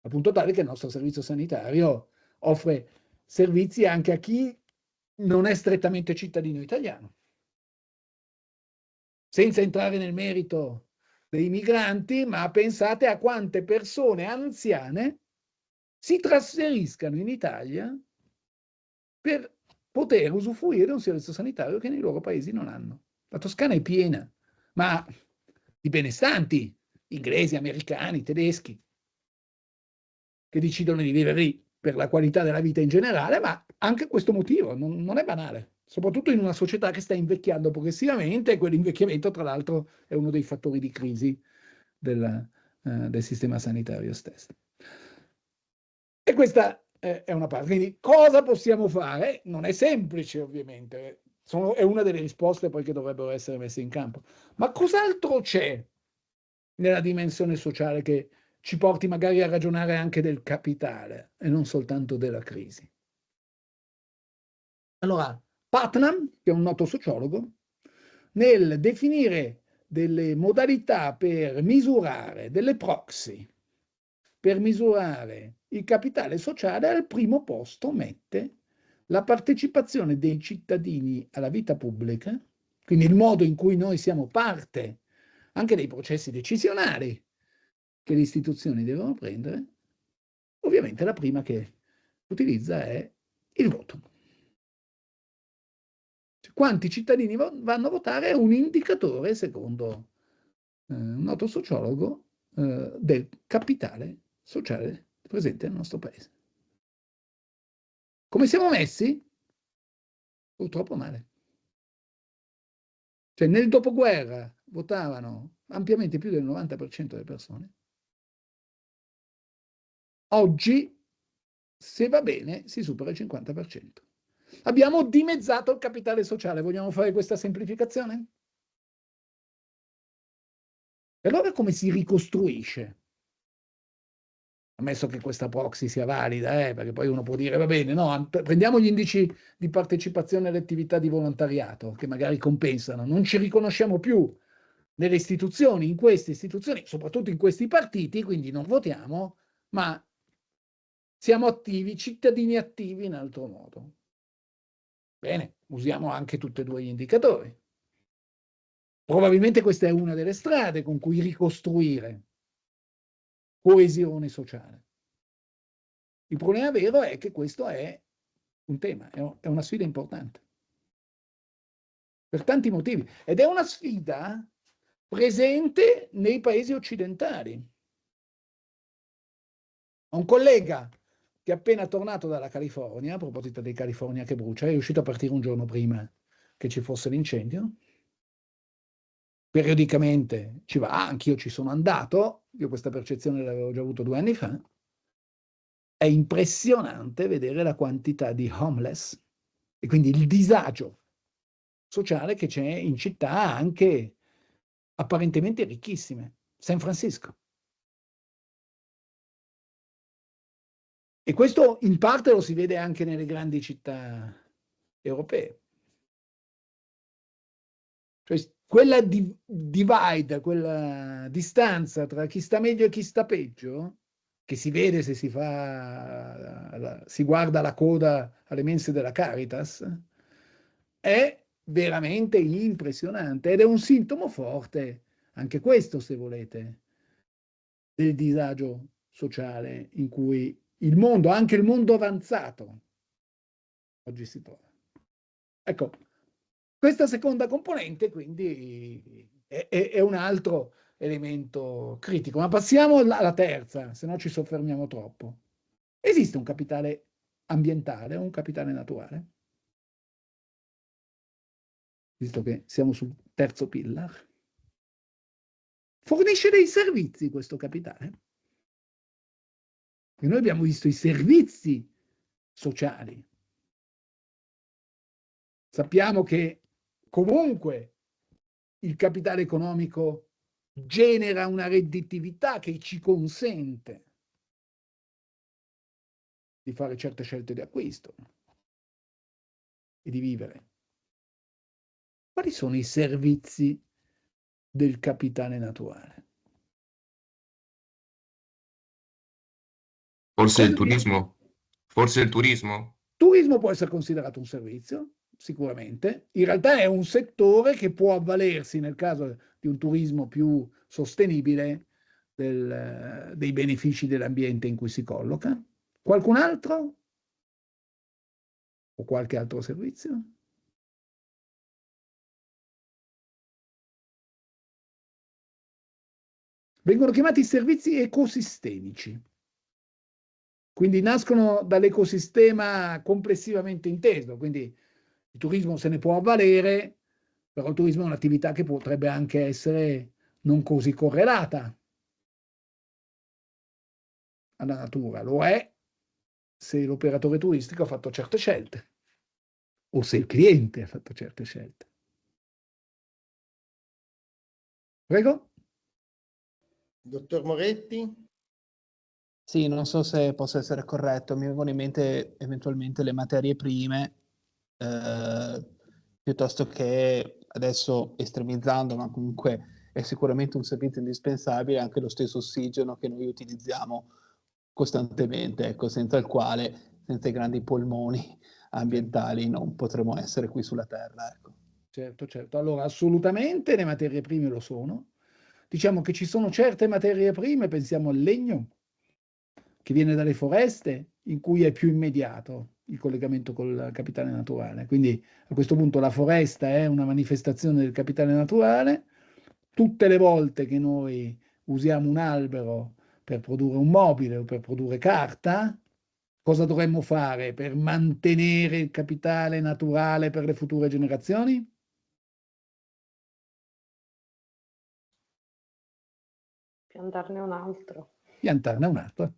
al punto tale che il nostro servizio sanitario offre servizi anche a chi non è strettamente cittadino italiano. Senza entrare nel merito dei migranti, ma pensate a quante persone anziane si trasferiscano in Italia per poter usufruire di un servizio sanitario che nei loro paesi non hanno. La Toscana è piena, ma di benestanti, inglesi, americani, tedeschi, che decidono di vivere lì per la qualità della vita in generale, ma anche questo motivo non è banale, soprattutto in una società che sta invecchiando progressivamente, e quell'invecchiamento, tra l'altro, è uno dei fattori di crisi del sistema sanitario stesso. E questa è una parte. Quindi cosa possiamo fare? Non è semplice, ovviamente, è una delle risposte poi che dovrebbero essere messe in campo. Ma cos'altro c'è nella dimensione sociale che ci porti magari a ragionare anche del capitale e non soltanto della crisi? Allora, Putnam, che è un noto sociologo, nel definire delle modalità per misurare, delle proxy, per misurare il capitale sociale, al primo posto mette la partecipazione dei cittadini alla vita pubblica, quindi il modo in cui noi siamo parte anche dei processi decisionali che le istituzioni devono prendere. Ovviamente la prima che utilizza è il voto. Quanti cittadini vanno a votare è un indicatore, secondo un noto sociologo, del capitale sociale presente nel nostro paese. Come siamo messi? Purtroppo male. Cioè nel dopoguerra votavano ampiamente più del 90% delle persone. Oggi, se va bene, si supera il 50%. Abbiamo dimezzato il capitale sociale. Vogliamo fare questa semplificazione? E allora come si ricostruisce? Ammesso che questa proxy sia valida, perché poi uno può dire, va bene, no, prendiamo gli indici di partecipazione alle attività di volontariato, che magari compensano, non ci riconosciamo più nelle istituzioni, in queste istituzioni, soprattutto in questi partiti, quindi non votiamo, ma siamo attivi, cittadini attivi in altro modo. Bene, usiamo anche tutti e due gli indicatori. Probabilmente questa è una delle strade con cui ricostruire coesione sociale. Il problema vero è che questo è un tema, è una sfida importante. Per tanti motivi. Ed è una sfida presente nei paesi occidentali. Ho un collega che è appena tornato dalla California, a proposito di California che brucia, è riuscito a partire un giorno prima che ci fosse l'incendio. Periodicamente ci va, anch'io ci sono andato, io questa percezione l'avevo già avuto 2 anni fa. È impressionante vedere la quantità di homeless e quindi il disagio sociale che c'è in città anche apparentemente ricchissime. San Francisco. E questo in parte lo si vede anche nelle grandi città europee. Cioè, quella divide, quella distanza tra chi sta meglio e chi sta peggio, che si vede se si guarda la coda alle mense della Caritas, è veramente impressionante ed è un sintomo forte, anche questo se volete, del disagio sociale in cui il mondo, anche il mondo avanzato, oggi si trova. Ecco, questa seconda componente quindi è un altro elemento critico, ma passiamo alla terza, se no ci soffermiamo troppo. Esiste un capitale ambientale o un capitale naturale? Visto che siamo sul terzo pillar. Fornisce dei servizi questo capitale? E noi abbiamo visto i servizi sociali. Sappiamo che comunque il capitale economico genera una redditività che ci consente di fare certe scelte di acquisto e di vivere. Quali sono i servizi del capitale naturale? Forse il turismo? Forse il turismo? Turismo può essere considerato un servizio, sicuramente. In realtà è un settore che può avvalersi, nel caso di un turismo più sostenibile, dei benefici dell'ambiente in cui si colloca. Qualcun altro? O qualche altro servizio? Vengono chiamati servizi ecosistemici. Quindi nascono dall'ecosistema complessivamente inteso, quindi il turismo se ne può avvalere, però il turismo è un'attività che potrebbe anche essere non così correlata alla natura. Lo è se l'operatore turistico ha fatto certe scelte o se il cliente ha fatto certe scelte. Prego. Dottor Moretti? Sì, non so se posso essere corretto, mi vengono in mente eventualmente le materie prime, piuttosto che, adesso estremizzando, ma comunque è sicuramente un servizio indispensabile, anche lo stesso ossigeno che noi utilizziamo costantemente, ecco, senza il quale, senza i grandi polmoni ambientali, non potremo essere qui sulla Terra. Ecco. Certo, certo. Allora, assolutamente le materie prime lo sono. Diciamo che ci sono certe materie prime, pensiamo al legno, che viene dalle foreste, in cui è più immediato il collegamento col capitale naturale. Quindi a questo punto la foresta è una manifestazione del capitale naturale. Tutte le volte che noi usiamo un albero per produrre un mobile o per produrre carta, cosa dovremmo fare per mantenere il capitale naturale per le future generazioni? Piantarne un altro. Piantarne un altro.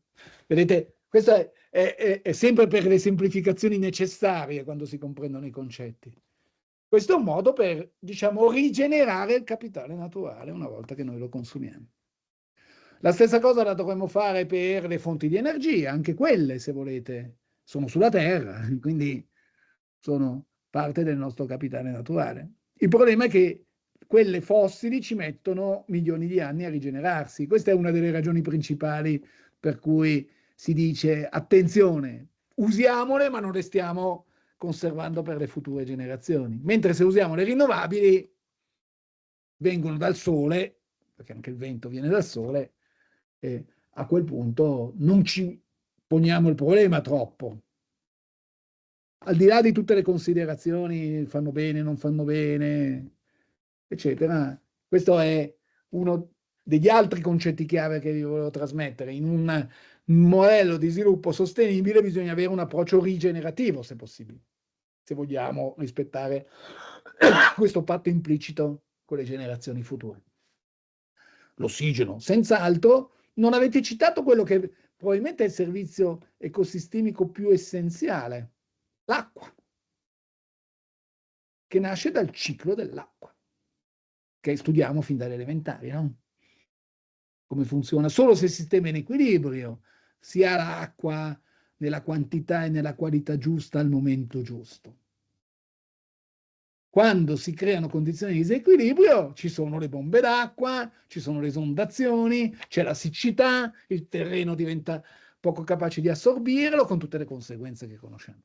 Vedete, questo è sempre per le semplificazioni necessarie quando si comprendono i concetti. Questo è un modo per, diciamo, rigenerare il capitale naturale una volta che noi lo consumiamo. La stessa cosa la dovremmo fare per le fonti di energia, anche quelle, se volete, sono sulla Terra, quindi sono parte del nostro capitale naturale. Il problema è che quelle fossili ci mettono milioni di anni a rigenerarsi. Questa è una delle ragioni principali per cui si dice attenzione, usiamole ma non le stiamo conservando per le future generazioni. Mentre se usiamo le rinnovabili, vengono dal sole, perché anche il vento viene dal sole, e a quel punto non ci poniamo il problema troppo. Al di là di tutte le considerazioni, fanno bene, non fanno bene, eccetera, questo è uno degli altri concetti chiave che vi volevo trasmettere. In un modello di sviluppo sostenibile bisogna avere un approccio rigenerativo, se possibile, se vogliamo rispettare questo patto implicito con le generazioni future. L'ossigeno, senz'altro. Non avete citato quello che probabilmente è il servizio ecosistemico più essenziale, l'acqua, che nasce dal ciclo dell'acqua, che studiamo fin dalle elementari, no? Come funziona? Solo se il sistema è in equilibrio, si ha l'acqua nella quantità e nella qualità giusta al momento giusto. Quando si creano condizioni di disequilibrio, ci sono le bombe d'acqua, ci sono le esondazioni, c'è la siccità, il terreno diventa poco capace di assorbirlo, con tutte le conseguenze che conosciamo.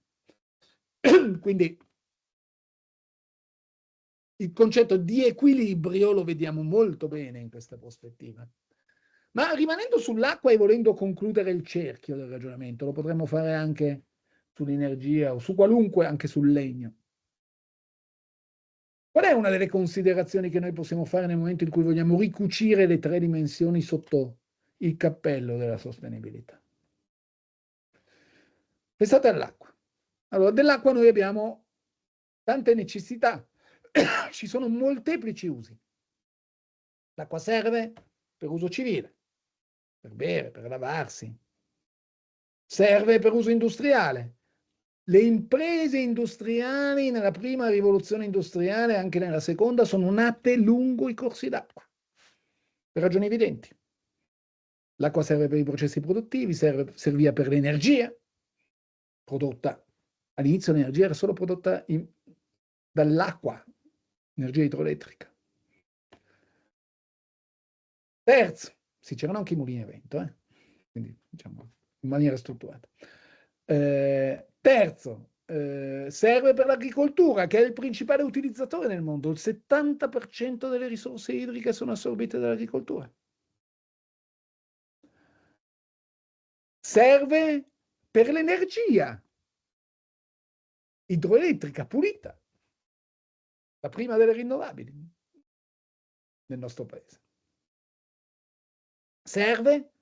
Quindi il concetto di equilibrio lo vediamo molto bene in questa prospettiva. Ma rimanendo sull'acqua e volendo concludere il cerchio del ragionamento, lo potremmo fare anche sull'energia o su qualunque, anche sul legno. Qual è una delle considerazioni che noi possiamo fare nel momento in cui vogliamo ricucire le tre dimensioni sotto il cappello della sostenibilità? Pensate all'acqua. Allora, dell'acqua noi abbiamo tante necessità, ci sono molteplici usi. L'acqua serve per uso civile, per bere, per lavarsi. Serve per uso industriale. Le imprese industriali nella prima rivoluzione industriale e anche nella seconda sono nate lungo i corsi d'acqua, per ragioni evidenti. L'acqua serve per i processi produttivi, serviva per l'energia prodotta. All'inizio l'energia era solo prodotta dall'acqua, energia idroelettrica. Terzo, sì, c'erano anche i mulini a vento, quindi diciamo in maniera strutturata. Terzo, serve per l'agricoltura, che è il principale utilizzatore nel mondo. Il 70% delle risorse idriche sono assorbite dall'agricoltura. Serve per l'energia idroelettrica pulita, la prima delle rinnovabili nel nostro paese. Serve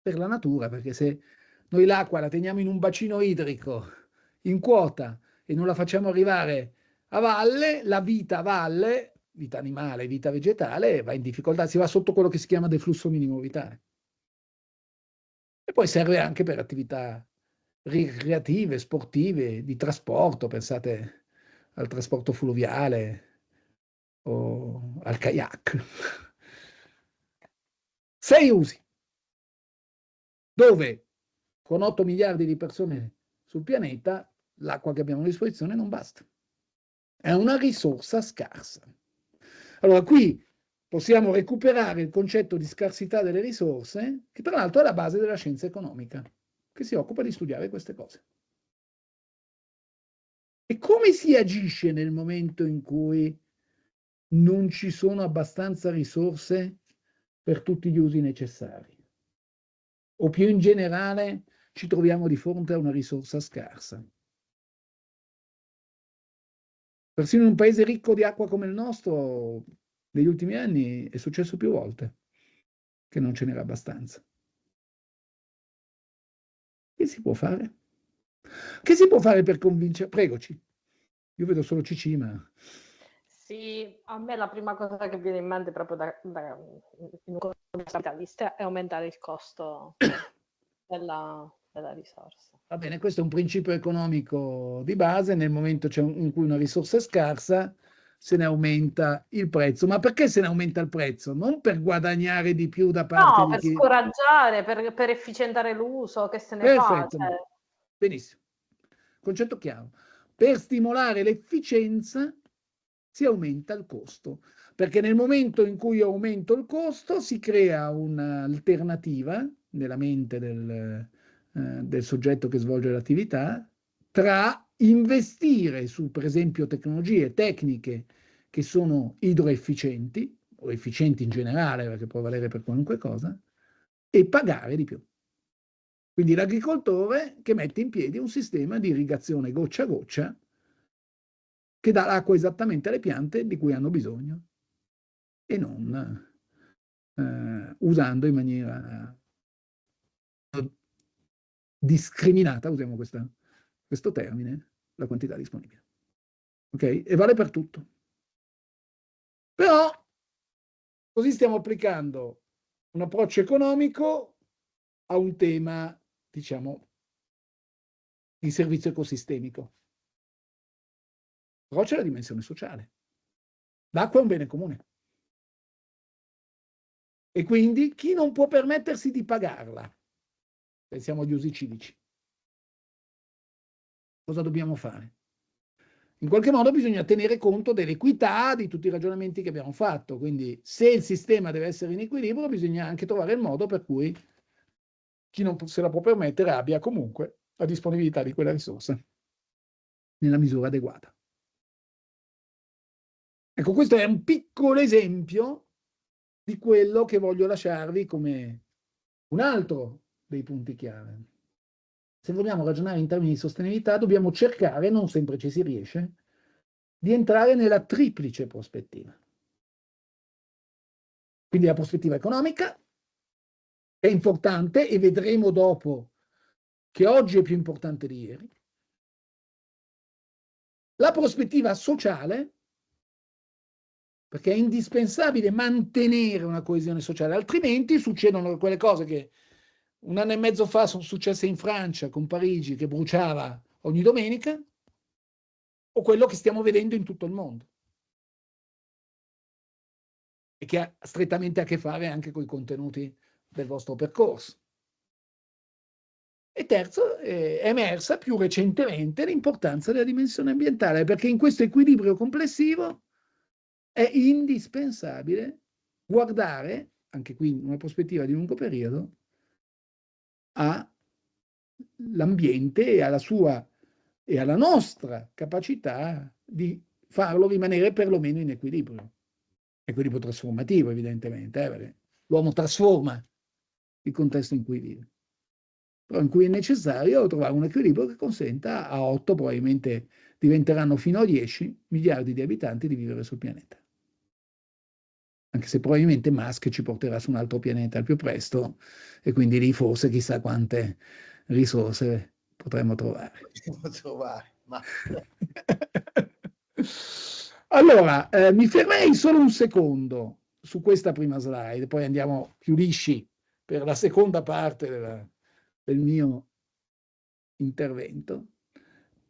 per la natura, perché se noi l'acqua la teniamo in un bacino idrico in quota e non la facciamo arrivare a valle, la vita a valle, vita animale, vita vegetale, va in difficoltà, si va sotto quello che si chiama deflusso minimo vitale. E poi serve anche per attività ricreative, sportive, di trasporto, pensate al trasporto fluviale o al kayak. 6 usi, dove con 8 miliardi di persone sul pianeta l'acqua che abbiamo a disposizione non basta. È una risorsa scarsa. Allora qui possiamo recuperare il concetto di scarsità delle risorse, che tra l'altro è la base della scienza economica, che si occupa di studiare queste cose. E come si agisce nel momento in cui non ci sono abbastanza risorse per tutti gli usi necessari? O più in generale ci troviamo di fronte a una risorsa scarsa? Persino in un paese ricco di acqua come il nostro, negli ultimi anni è successo più volte. che non ce n'era abbastanza. Che si può fare? Che si può fare per convincere? Pregoci. Io vedo solo Cicci, ma... Sì, a me la prima cosa che viene in mente proprio in un contesto capitalista è aumentare il costo della risorsa. Va bene, questo è un principio economico di base. Nel momento in cui una risorsa è scarsa, se ne aumenta il prezzo. Ma perché se ne aumenta il prezzo? Non per guadagnare di più da parte No, di per chi... scoraggiare, per efficientare l'uso, che se ne fa. Perfetto, benissimo. Concetto chiaro. Per stimolare l'efficienza si aumenta il costo, perché nel momento in cui aumento il costo si crea un'alternativa nella mente del soggetto che svolge l'attività tra investire su, per esempio, tecnologie, tecniche che sono idroefficienti, o efficienti in generale, perché può valere per qualunque cosa, e pagare di più. Quindi l'agricoltore che mette in piedi un sistema di irrigazione goccia a goccia che dà l'acqua esattamente alle piante di cui hanno bisogno e non usando in maniera discriminata, usiamo questo termine, la quantità disponibile. Ok? E vale per tutto. Però così stiamo applicando un approccio economico a un tema, diciamo, di servizio ecosistemico. Però c'è la dimensione sociale. L'acqua è un bene comune. E quindi chi non può permettersi di pagarla? Pensiamo agli usi civici. Cosa dobbiamo fare? In qualche modo bisogna tenere conto dell'equità di tutti i ragionamenti che abbiamo fatto. Quindi se il sistema deve essere in equilibrio, bisogna anche trovare il modo per cui chi non se la può permettere abbia comunque la disponibilità di quella risorsa nella misura adeguata. Ecco, questo è un piccolo esempio di quello che voglio lasciarvi come un altro dei punti chiave. Se vogliamo ragionare in termini di sostenibilità, dobbiamo cercare, non sempre ci si riesce, di entrare nella triplice prospettiva. Quindi la prospettiva economica è importante e vedremo dopo che oggi è più importante di ieri. La prospettiva sociale, perché è indispensabile mantenere una coesione sociale, altrimenti succedono quelle cose che un anno e mezzo fa sono successe in Francia con Parigi che bruciava ogni domenica, o quello che stiamo vedendo in tutto il mondo e che ha strettamente a che fare anche con i contenuti del vostro percorso. E terzo, è emersa più recentemente l'importanza della dimensione ambientale, perché in questo equilibrio complessivo è indispensabile guardare, anche qui in una prospettiva di lungo periodo, all'ambiente e alla sua e alla nostra capacità di farlo rimanere perlomeno in equilibrio. Equilibrio trasformativo, evidentemente, perché l'uomo trasforma il contesto in cui vive. Però in cui è necessario trovare un equilibrio che consenta a 8, probabilmente diventeranno fino a 10 miliardi di abitanti di vivere sul pianeta. Anche se probabilmente Musk ci porterà su un altro pianeta al più presto e quindi lì forse chissà quante risorse potremmo trovare. Ma... Allora, mi fermerei solo un secondo su questa prima slide, poi andiamo più lisci per la seconda parte del mio intervento,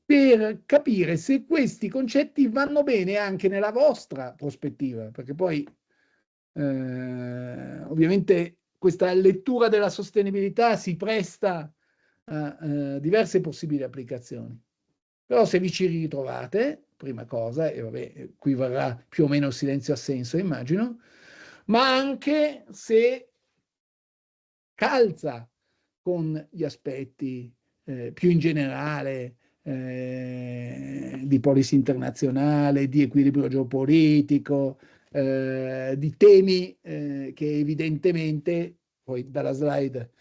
per capire se questi concetti vanno bene anche nella vostra prospettiva, perché poi ovviamente questa lettura della sostenibilità si presta a diverse possibili applicazioni. Però se vi ci ritrovate, prima cosa, e vabbè, qui varrà più o meno il silenzio assenso, immagino, ma anche se calza con gli aspetti più in generale di policy internazionale, di equilibrio geopolitico, di temi che evidentemente, poi dalla slide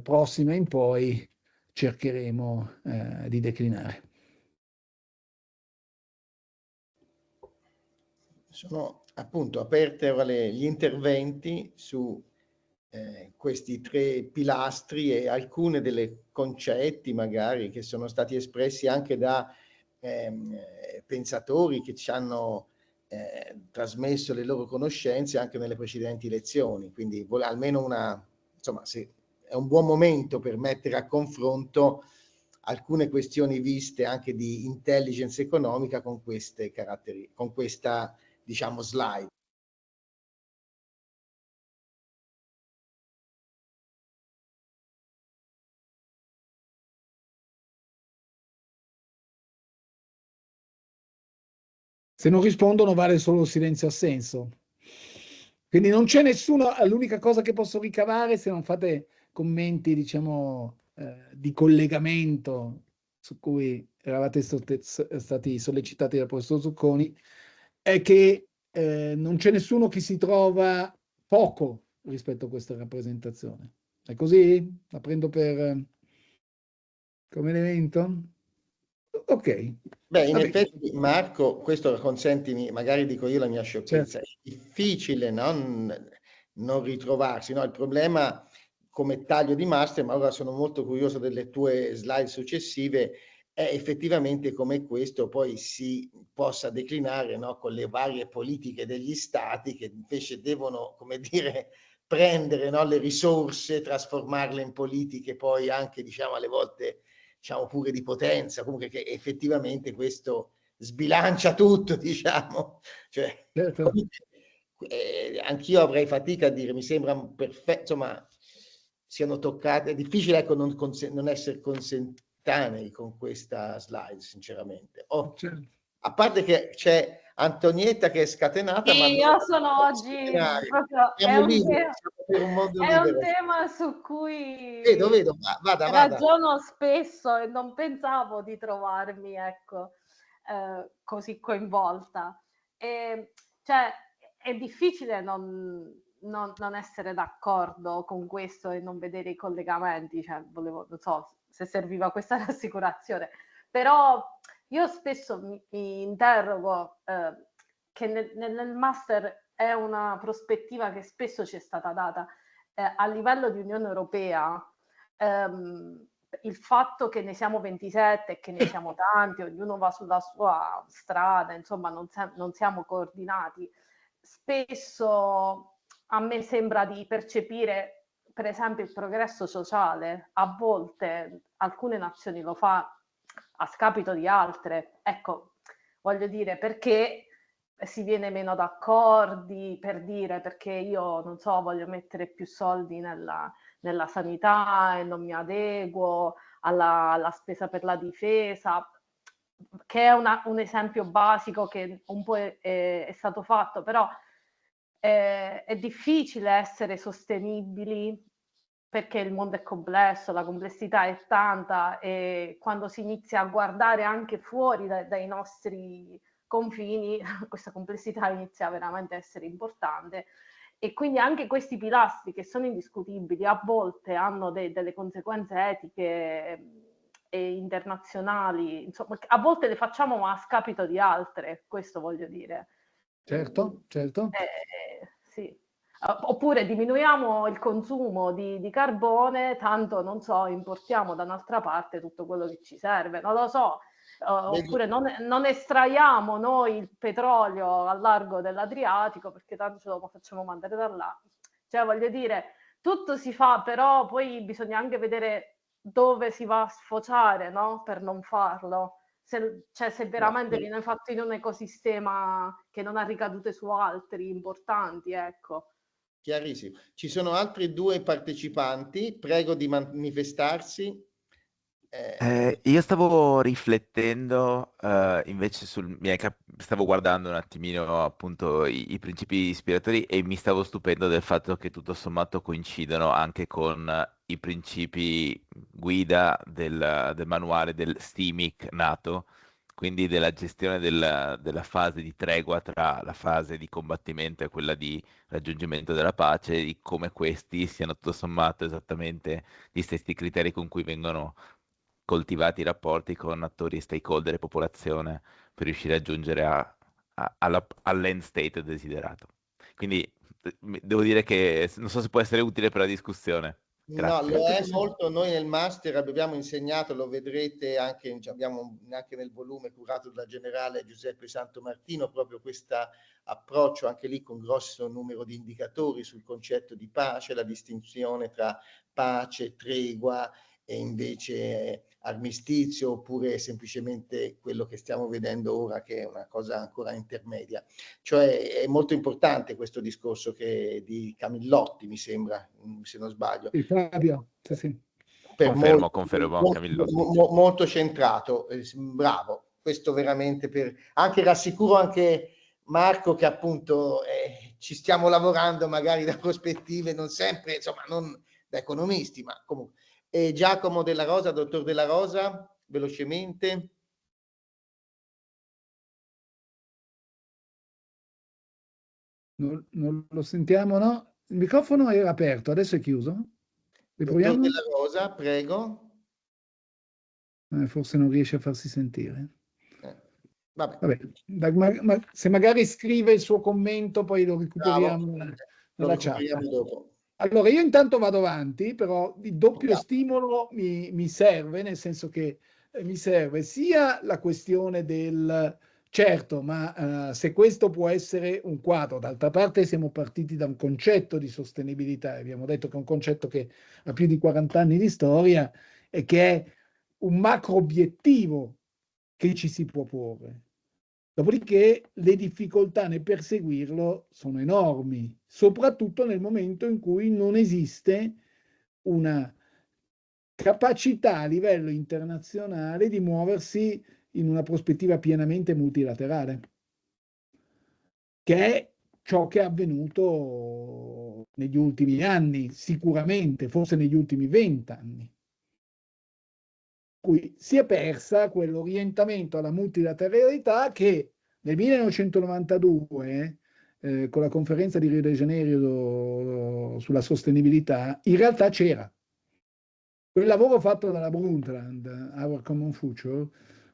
prossima in poi, cercheremo di declinare. Sono appunto aperte ora gli interventi su questi tre pilastri e alcune delle concetti magari che sono stati espressi anche da pensatori che ci hanno trasmesso le loro conoscenze anche nelle precedenti lezioni. Quindi almeno insomma, è un buon momento per mettere a confronto alcune questioni viste anche di intelligence economica con queste caratteristiche, con questa, diciamo, slide. Se non rispondono vale solo silenzio-assenso. Quindi non c'è nessuno, l'unica cosa che posso ricavare, se non fate commenti, diciamo, di collegamento su cui eravate stati sollecitati dal professor Zucconi, è che non c'è nessuno che si trova poco rispetto a questa rappresentazione. È così? La prendo come elemento? Ok. Beh, in effetti, Marco, questo consentimi, magari dico io la mia sciocchezza, certo. È difficile non ritrovarsi, no? Il problema come taglio di master, ma ora sono molto curioso delle tue slide successive, è effettivamente come questo poi si possa declinare, no? Con le varie politiche degli stati che invece devono, come dire, prendere, no? Le risorse, trasformarle in politiche poi anche, diciamo, alle volte, diciamo, pure di potenza, comunque che effettivamente questo sbilancia tutto, diciamo. Cioè, Certo. anch'io avrei fatica a dire, mi sembra perfetto, insomma, siano toccate, è difficile, ecco, non essere consentanei con questa slide, sinceramente. Certo. A parte che c'è Antonietta che è scatenata, sì, ma io sono oggi proprio, siamo liberi, siamo per un mondo è un libero. tema su cui Vedo, vada. ragiono spesso e non pensavo di trovarmi, ecco, così coinvolta. Cioè, è difficile non essere d'accordo con questo e non vedere i collegamenti, cioè, non so se serviva questa rassicurazione, però io spesso mi interrogo che nel master è una prospettiva che spesso ci è stata data a livello di Unione Europea. Il fatto che ne siamo 27 e che ne siamo tanti, ognuno va sulla sua strada, insomma non siamo coordinati, spesso a me sembra di percepire, per esempio, il progresso sociale, a volte alcune nazioni lo fa a scapito di altre. Ecco, voglio dire, perché si viene meno d'accordi, per dire, perché io, non so, voglio mettere più soldi nella sanità e non mi adeguo alla spesa per la difesa, che è un esempio basico che un po' è stato fatto, però è difficile essere sostenibili perché il mondo è complesso, la complessità è tanta e quando si inizia a guardare anche fuori dai nostri confini, questa complessità inizia veramente a essere importante e quindi anche questi pilastri che sono indiscutibili a volte hanno delle conseguenze etiche e internazionali, insomma, a volte le facciamo ma a scapito di altre, questo voglio dire. Certo. Sì. Oppure diminuiamo il consumo di carbone, tanto non so, importiamo da un'altra parte tutto quello che ci serve, non lo so. Oppure non estraiamo noi il petrolio al largo dell'Adriatico perché tanto ce lo facciamo mandare da là. Cioè, voglio dire, tutto si fa, però poi bisogna anche vedere dove si va a sfociare, no? Per non farlo. Se veramente viene fatto in un ecosistema che non ha ricadute su altri importanti, ecco. Chiarissimo. Ci sono altri due partecipanti, prego di manifestarsi. Io stavo riflettendo invece stavo guardando un attimino appunto i principi ispiratori e mi stavo stupendo del fatto che tutto sommato coincidono anche con i principi guida del manuale del STIMIC NATO, quindi della gestione della fase di tregua tra la fase di combattimento e quella di raggiungimento della pace, di come questi siano tutto sommato esattamente gli stessi criteri con cui vengono coltivati i rapporti con attori, stakeholder e popolazione per riuscire a giungere all'end state desiderato. Quindi devo dire che non so se può essere utile per la discussione. No, Grazie. lo è molto. Noi nel master abbiamo insegnato, lo vedrete anche, abbiamo anche nel volume curato dal generale Giuseppe Santomartino, proprio questo approccio anche lì con grosso numero di indicatori sul concetto di pace, la distinzione tra pace, tregua e invece armistizio, oppure semplicemente quello che stiamo vedendo ora, che è una cosa ancora intermedia. Cioè è molto importante questo discorso di Camillotti, mi sembra, se non sbaglio. Sì, Fabio, sì, sì. Confermo, molto centrato, bravo. Questo veramente anche rassicuro anche Marco che appunto ci stiamo lavorando magari da prospettive non sempre, insomma, non da economisti, ma comunque. E Giacomo Della Rosa, dottor Della Rosa, velocemente. Non lo sentiamo, no? Il microfono era aperto, adesso è chiuso. Riproviamo? Dottor Della Rosa, prego. Forse non riesce a farsi sentire. Vabbè. Se magari scrive il suo commento, poi lo recuperiamo nella chat. Dopo. Allora, io intanto vado avanti, però il doppio stimolo mi serve, nel senso che mi serve sia la questione del certo, ma se questo può essere un quadro, d'altra parte siamo partiti da un concetto di sostenibilità, abbiamo detto che è un concetto che ha più di 40 anni di storia e che è un macro obiettivo che ci si può porre. Dopodiché le difficoltà nel perseguirlo sono enormi, soprattutto nel momento in cui non esiste una capacità a livello internazionale di muoversi in una prospettiva pienamente multilaterale, che è ciò che è avvenuto negli ultimi anni, sicuramente, forse negli ultimi 20 anni. Cui si è persa quell'orientamento alla multilateralità che nel 1992, con la conferenza di Rio de Janeiro sulla sostenibilità, in realtà c'era. Quel lavoro fatto dalla Brundtland, Our Common Future,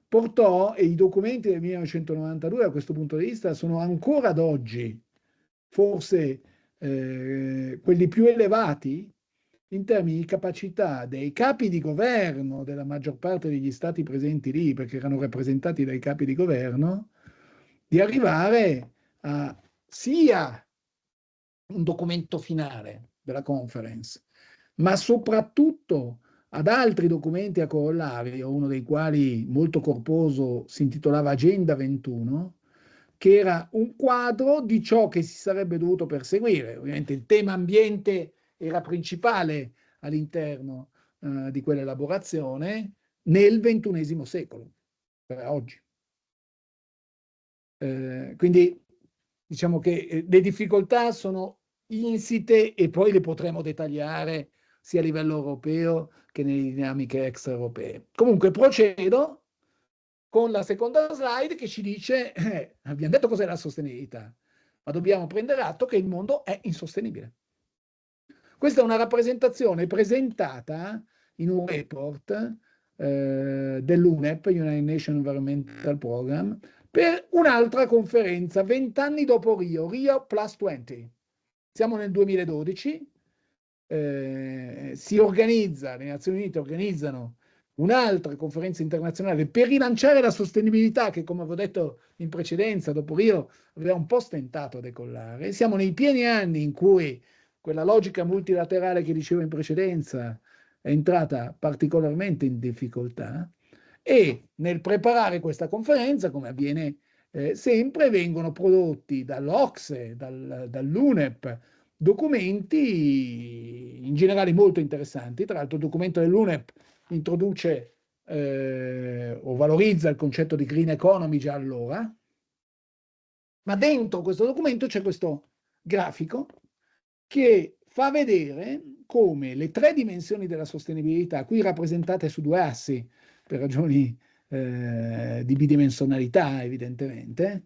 portò, e i documenti del 1992 da questo punto di vista sono ancora ad oggi, forse quelli più elevati, in termini di capacità dei capi di governo della maggior parte degli stati presenti lì, perché erano rappresentati dai capi di governo, di arrivare a sia un documento finale della conference, ma soprattutto ad altri documenti a corollario, uno dei quali molto corposo si intitolava Agenda 21, che era un quadro di ciò che si sarebbe dovuto perseguire. Ovviamente il tema ambiente era principale all'interno di quell'elaborazione nel XXI secolo, per oggi. Quindi diciamo che le difficoltà sono insite e poi le potremo dettagliare sia a livello europeo che nelle dinamiche extraeuropee. Comunque procedo con la seconda slide che ci dice, abbiamo detto cos'è la sostenibilità, ma dobbiamo prendere atto che il mondo è insostenibile. Questa è una rappresentazione presentata in un report dell'UNEP, United Nations Environmental Program, per un'altra conferenza, 20 anni dopo Rio, Rio Plus 20. Siamo nel 2012, si organizza, le Nazioni Unite organizzano un'altra conferenza internazionale per rilanciare la sostenibilità che, come avevo detto in precedenza, dopo Rio aveva un po' stentato a decollare. Siamo nei pieni anni in cui quella logica multilaterale che dicevo in precedenza è entrata particolarmente in difficoltà e nel preparare questa conferenza, come avviene sempre, vengono prodotti dall'OCSE, dall'UNEP, documenti in generale molto interessanti. Tra l'altro il documento dell'UNEP introduce o valorizza il concetto di green economy già allora, ma dentro questo documento c'è questo grafico che fa vedere come le tre dimensioni della sostenibilità, qui rappresentate su due assi per ragioni di bidimensionalità evidentemente,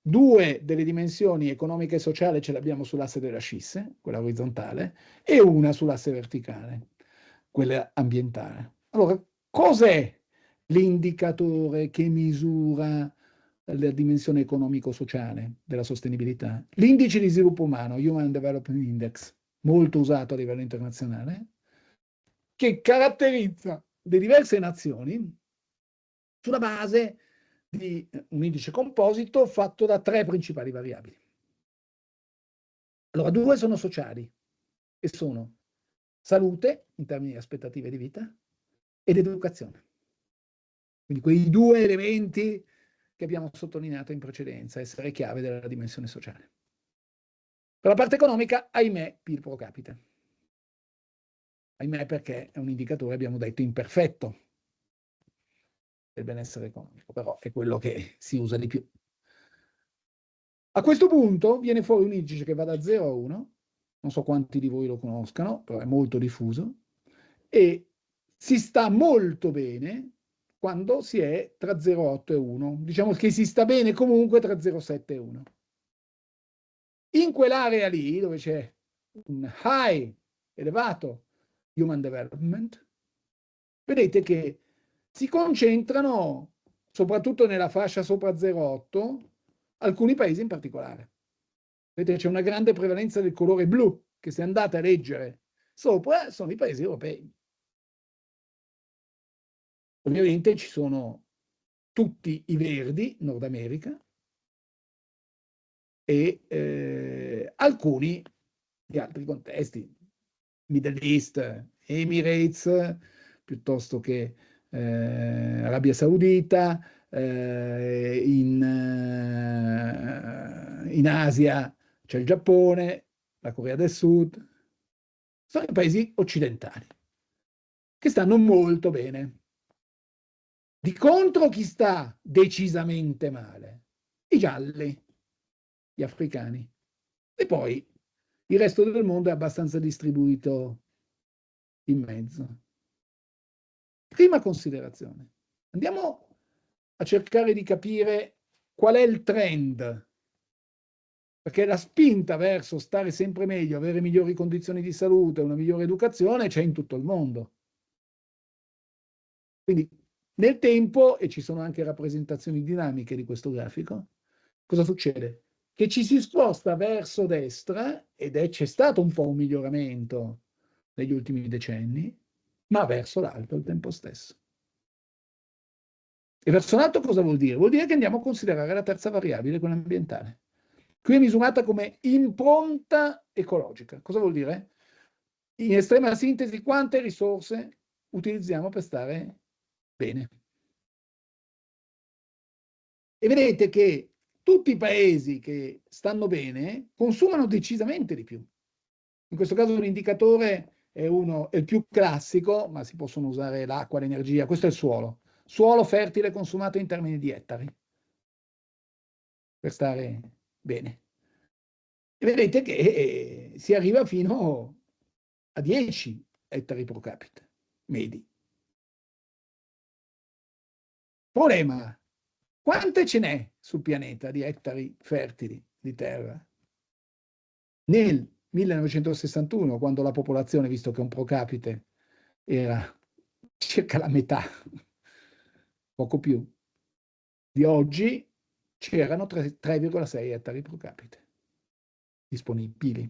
due delle dimensioni economica e sociale ce l'abbiamo sull'asse della scisse, quella orizzontale, e una sull'asse verticale, quella ambientale. Allora, cos'è l'indicatore che misura la dimensione economico-sociale della sostenibilità. L'indice di sviluppo umano, Human Development Index, molto usato a livello internazionale, che caratterizza le diverse nazioni sulla base di un indice composito fatto da 3 principali variabili. Allora, 2 sono sociali e sono salute, in termini di aspettative di vita, ed educazione. Quindi quei 2 elementi che abbiamo sottolineato in precedenza, essere chiave della dimensione sociale. Per la parte economica, ahimè, PIL pro capite. Ahimè, perché è un indicatore, abbiamo detto, imperfetto del benessere economico, però è quello che si usa di più. A questo punto viene fuori un indice che va da 0 a 1, non so quanti di voi lo conoscano, però è molto diffuso, e si sta molto bene quando si è tra 0,8 e 1. Diciamo che si sta bene comunque tra 0,7 e 1. In quell'area lì, dove c'è un high, elevato human development, vedete che si concentrano, soprattutto nella fascia sopra 0,8, alcuni paesi in particolare. Vedete, c'è una grande prevalenza del colore blu, che se andate a leggere sopra sono i paesi europei. Ovviamente ci sono tutti i verdi, Nord America, e alcuni di altri contesti, Middle East, Emirates, piuttosto che Arabia Saudita, in Asia c'è il Giappone, la Corea del Sud, sono i paesi occidentali che stanno molto bene. Di contro chi sta decisamente male? I gialli, gli africani. E poi il resto del mondo è abbastanza distribuito in mezzo. Prima considerazione. Andiamo a cercare di capire qual è il trend, perché la spinta verso stare sempre meglio, avere migliori condizioni di salute, una migliore educazione c'è in tutto il mondo. Quindi nel tempo, e ci sono anche rappresentazioni dinamiche di questo grafico, cosa succede? Che ci si sposta verso destra, ed c'è stato un po' un miglioramento negli ultimi decenni, ma verso l'alto al tempo stesso. E verso l'alto cosa vuol dire? Vuol dire che andiamo a considerare la terza variabile, quella ambientale. Qui è misurata come impronta ecologica. Cosa vuol dire? In estrema sintesi, quante risorse utilizziamo per stare bene. E vedete che tutti i paesi che stanno bene consumano decisamente di più. In questo caso l'indicatore è il più classico, ma si possono usare l'acqua, l'energia. Questo è il suolo. Suolo fertile consumato in termini di ettari per stare bene. E vedete che si arriva fino a 10 ettari pro capite medi. Problema: quante ce n'è sul pianeta di ettari fertili di terra? Nel 1961, quando la popolazione, visto che un pro capite era circa la metà, poco più, di oggi, c'erano 3,6 ettari pro capite disponibili.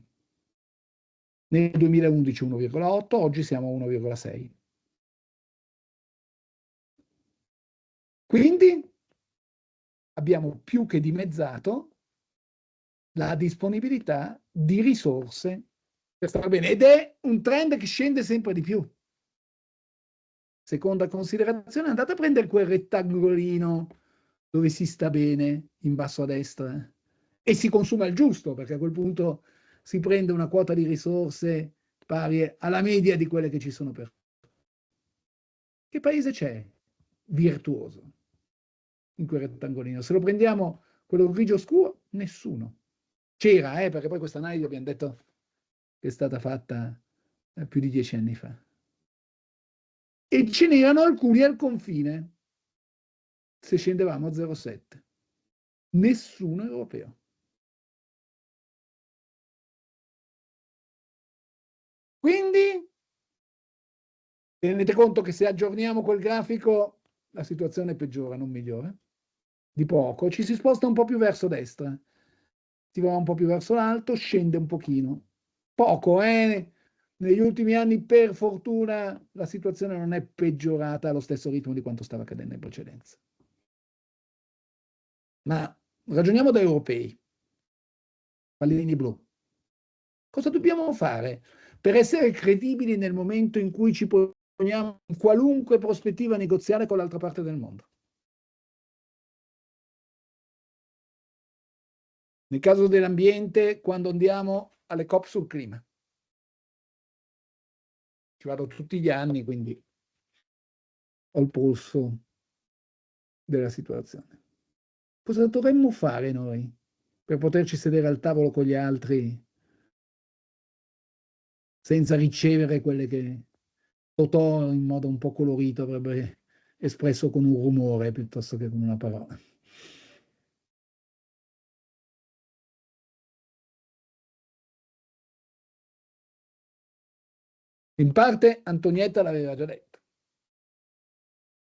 Nel 2011 1,8, oggi siamo a 1,6. Quindi abbiamo più che dimezzato la disponibilità di risorse per stare bene, ed è un trend che scende sempre di più. Seconda considerazione, andate a prendere quel rettangolino dove si sta bene in basso a destra e si consuma il giusto, perché a quel punto si prende una quota di risorse pari alla media di quelle che ci sono per. Che paese c'è virtuoso in quel rettangolino? Se lo prendiamo quello grigio scuro, nessuno. C'era, perché poi questa analisi abbiamo detto che è stata fatta più di 10 anni fa. E ce n'erano alcuni al confine, se scendevamo a 0,7. Nessuno europeo. Quindi tenete conto che se aggiorniamo quel grafico la situazione peggiora, non migliora. di poco, ci si sposta un po' più verso destra, si va un po' più verso l'alto, scende un pochino. Poco, negli ultimi anni, per fortuna, la situazione non è peggiorata allo stesso ritmo di quanto stava accadendo in precedenza. Ma ragioniamo da europei, pallini blu. Cosa dobbiamo fare per essere credibili nel momento in cui ci poniamo in qualunque prospettiva negoziale con l'altra parte del mondo? Nel caso dell'ambiente, quando andiamo alle COP sul clima. Ci vado tutti gli anni, quindi ho il polso della situazione. Cosa dovremmo fare noi per poterci sedere al tavolo con gli altri senza ricevere quelle che Totò in modo un po' colorito avrebbe espresso con un rumore piuttosto che con una parola? In parte Antonietta l'aveva già detto.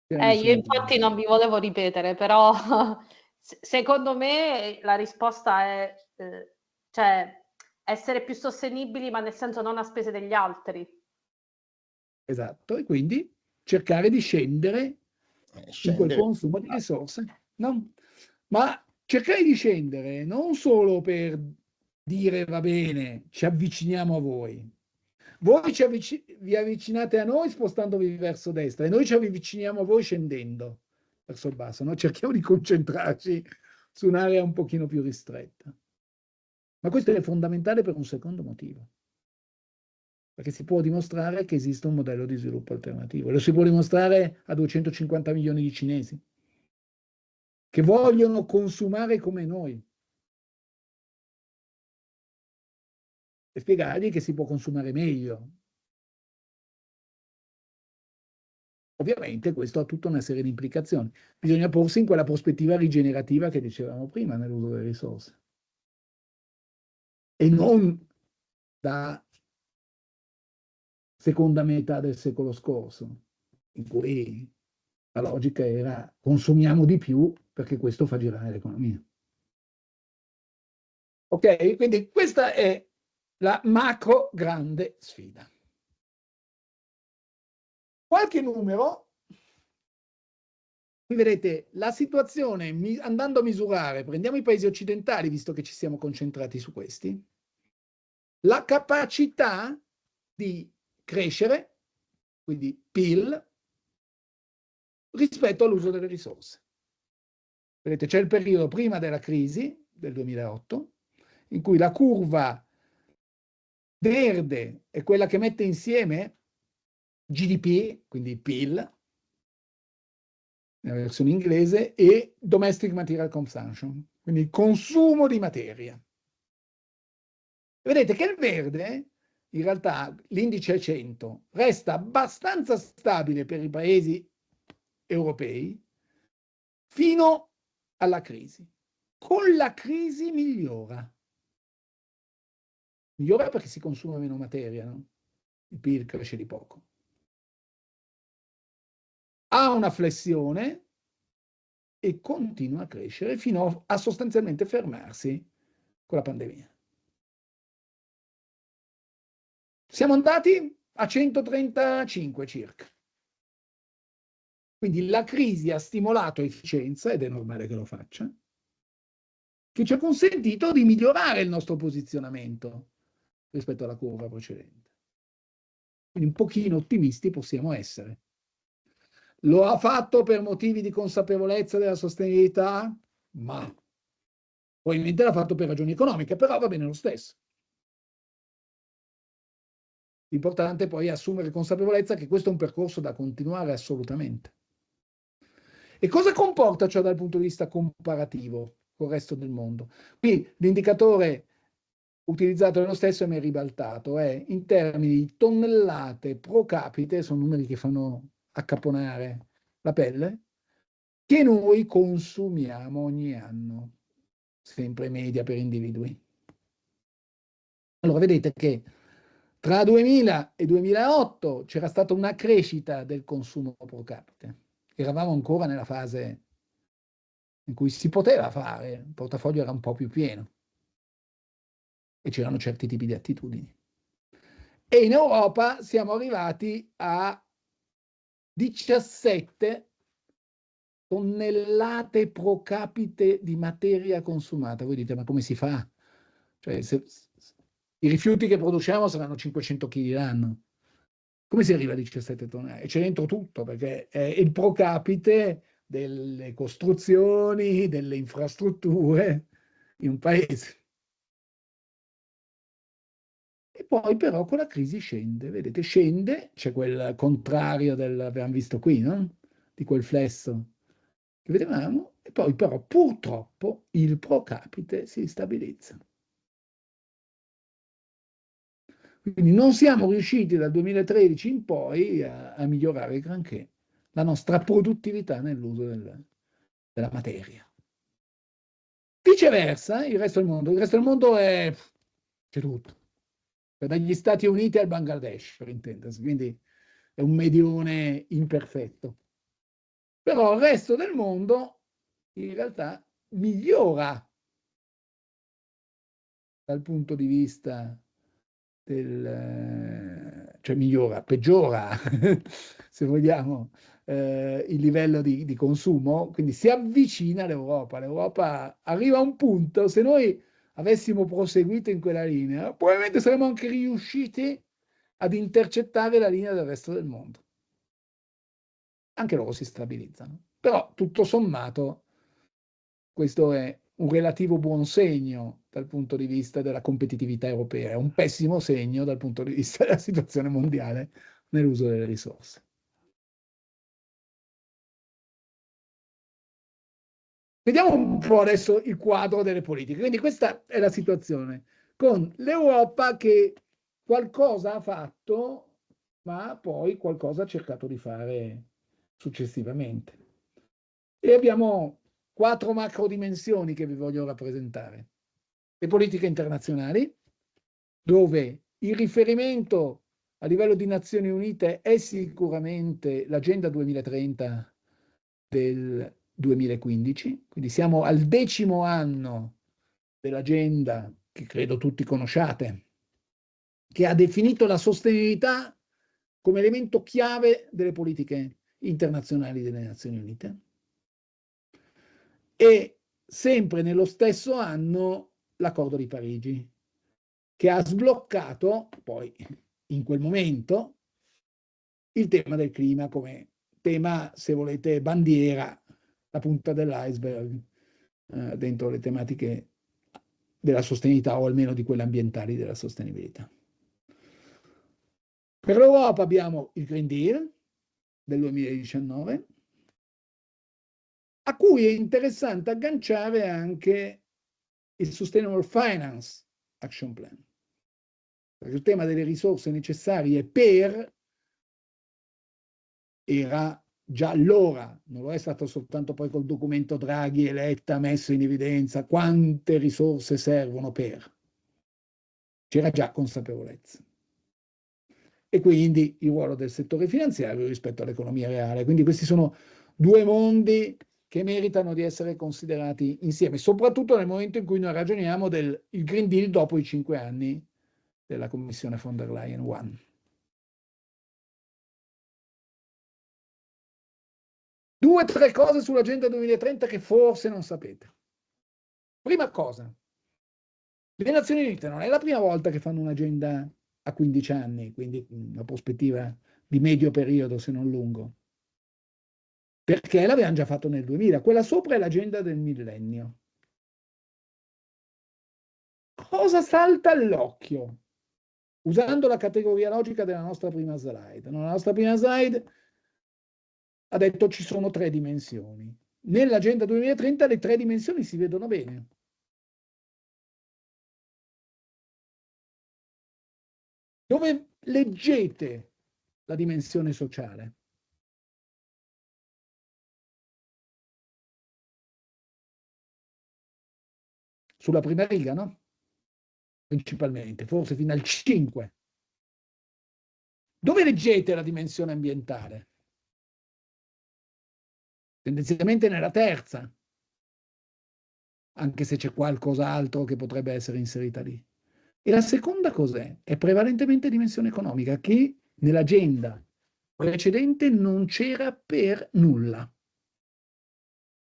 Io infatti non vi volevo ripetere, però secondo me la risposta è cioè, essere più sostenibili, ma nel senso non a spese degli altri. Esatto, e quindi cercare di scendere in quel consumo di risorse, no? Ma cercare di scendere non solo per dire va bene, ci avviciniamo a voi. Voi vi avvicinate a noi spostandovi verso destra e noi ci avviciniamo a voi scendendo verso il basso, no? Cerchiamo di concentrarci su un'area un pochino più ristretta. Ma questo è fondamentale per un secondo motivo. Perché si può dimostrare che esiste un modello di sviluppo alternativo. Lo si può dimostrare a 250 milioni di cinesi che vogliono consumare come noi e spiegargli che si può consumare meglio. Ovviamente questo ha tutta una serie di implicazioni. Bisogna porsi in quella prospettiva rigenerativa che dicevamo prima nell'uso delle risorse. E non da seconda metà del secolo scorso, in cui la logica era consumiamo di più perché questo fa girare l'economia. Ok? Quindi questa è la macro grande sfida. Qualche numero, qui vedete la situazione andando a misurare, prendiamo i paesi occidentali, visto che ci siamo concentrati su questi, la capacità di crescere, quindi PIL, rispetto all'uso delle risorse. Vedete, c'è il periodo prima della crisi del 2008, in cui la curva verde è quella che mette insieme GDP, quindi PIL, nella versione inglese, e Domestic Material Consumption, quindi il consumo di materia. Vedete che il verde, in realtà l'indice 100, resta abbastanza stabile per i paesi europei fino alla crisi. Con la crisi migliora. Migliora perché si consuma meno materia, no? Il PIL cresce di poco. Ha una flessione e continua a crescere fino a sostanzialmente fermarsi con la pandemia. Siamo andati a 135 circa. Quindi la crisi ha stimolato efficienza, ed è normale che lo faccia, che ci ha consentito di migliorare il nostro posizionamento rispetto alla curva precedente. Quindi un pochino ottimisti possiamo essere. Lo ha fatto per motivi di consapevolezza della sostenibilità? Ma probabilmente l'ha fatto per ragioni economiche, però va bene lo stesso. L'importante poi è assumere consapevolezza che questo è un percorso da continuare assolutamente. E cosa comporta ciò dal punto di vista comparativo con il resto del mondo? Qui l'indicatore utilizzato è lo stesso e mi è ribaltato, in termini di tonnellate pro capite, sono numeri che fanno accapponare la pelle, che noi consumiamo ogni anno, sempre media per individui. Allora vedete che tra 2000 e 2008 c'era stata una crescita del consumo pro capite. Eravamo ancora nella fase in cui si poteva fare, il portafoglio era un po' più pieno e c'erano certi tipi di attitudini. E in Europa siamo arrivati a 17 tonnellate pro capite di materia consumata. Voi dite, ma come si fa? Cioè, i rifiuti che produciamo saranno 500 kg l'anno. Come si arriva a 17 tonnellate? E c'è dentro tutto, perché è il pro capite delle costruzioni, delle infrastrutture in un paese. E poi però con la crisi scende, vedete, scende, c'è quel contrario abbiamo visto qui, no? Di quel flesso che vedevamo, e poi però purtroppo il pro capite si stabilizza. Quindi non siamo riusciti dal 2013 in poi a migliorare granché la nostra produttività nell'uso della materia. Viceversa, il resto del mondo c'è tutto. Dagli Stati Uniti al Bangladesh, per intendersi, quindi è un medione imperfetto. Però il resto del mondo in realtà migliora dal punto di vista cioè migliora, peggiora, se vogliamo, il livello di consumo, quindi si avvicina all'Europa. L'Europa arriva a un punto, se noi avessimo proseguito in quella linea, probabilmente saremmo anche riusciti ad intercettare la linea del resto del mondo. Anche loro si stabilizzano. Però, tutto sommato, questo è un relativo buon segno dal punto di vista della competitività europea, è un pessimo segno dal punto di vista della situazione mondiale nell'uso delle risorse. Vediamo un po' adesso il quadro delle politiche. Quindi questa è la situazione, con l'Europa che qualcosa ha fatto, ma poi qualcosa ha cercato di fare successivamente. E abbiamo 4 macro dimensioni che vi voglio rappresentare. Le politiche internazionali, dove il riferimento a livello di Nazioni Unite è sicuramente l'Agenda 2030 del 2015, quindi siamo al 10° anno dell'agenda che credo tutti conosciate, che ha definito la sostenibilità come elemento chiave delle politiche internazionali delle Nazioni Unite. E sempre nello stesso anno l'accordo di Parigi, che ha sbloccato poi in quel momento il tema del clima come tema, se volete, bandiera, la punta dell'iceberg dentro le tematiche della sostenibilità o almeno di quelle ambientali della sostenibilità. Per l'Europa abbiamo il Green Deal del 2019, a cui è interessante agganciare anche il Sustainable Finance Action Plan. Perché il tema delle risorse necessarie era già allora, non lo è stato soltanto poi col documento Draghi e Letta messo in evidenza quante risorse servono per. C'era già consapevolezza. E quindi il ruolo del settore finanziario rispetto all'economia reale. Quindi questi sono 2 mondi che meritano di essere considerati insieme, soprattutto nel momento in cui noi ragioniamo del Green Deal dopo i 5 anni della Commissione von der Leyen One. 2 o 3 cose sull'Agenda 2030 che forse non sapete. Prima cosa, le Nazioni Unite non è la prima volta che fanno un'agenda a 15 anni, quindi una prospettiva di medio periodo se non lungo, perché l'avevano già fatto nel 2000. Quella sopra è l'agenda del millennio. Cosa salta all'occhio? Usando la categoria logica della nostra prima slide. La nostra prima slide ha detto ci sono 3 dimensioni. Nell'agenda 2030 le 3 dimensioni si vedono bene. Dove leggete la dimensione sociale? Sulla prima riga, no? Principalmente, forse fino al 5. Dove leggete la dimensione ambientale? Tendenzialmente nella terza. anche se c'è qualcos'altro che potrebbe essere inserita lì. E la seconda cos'è? È prevalentemente dimensione economica, che nell'agenda precedente non c'era per nulla.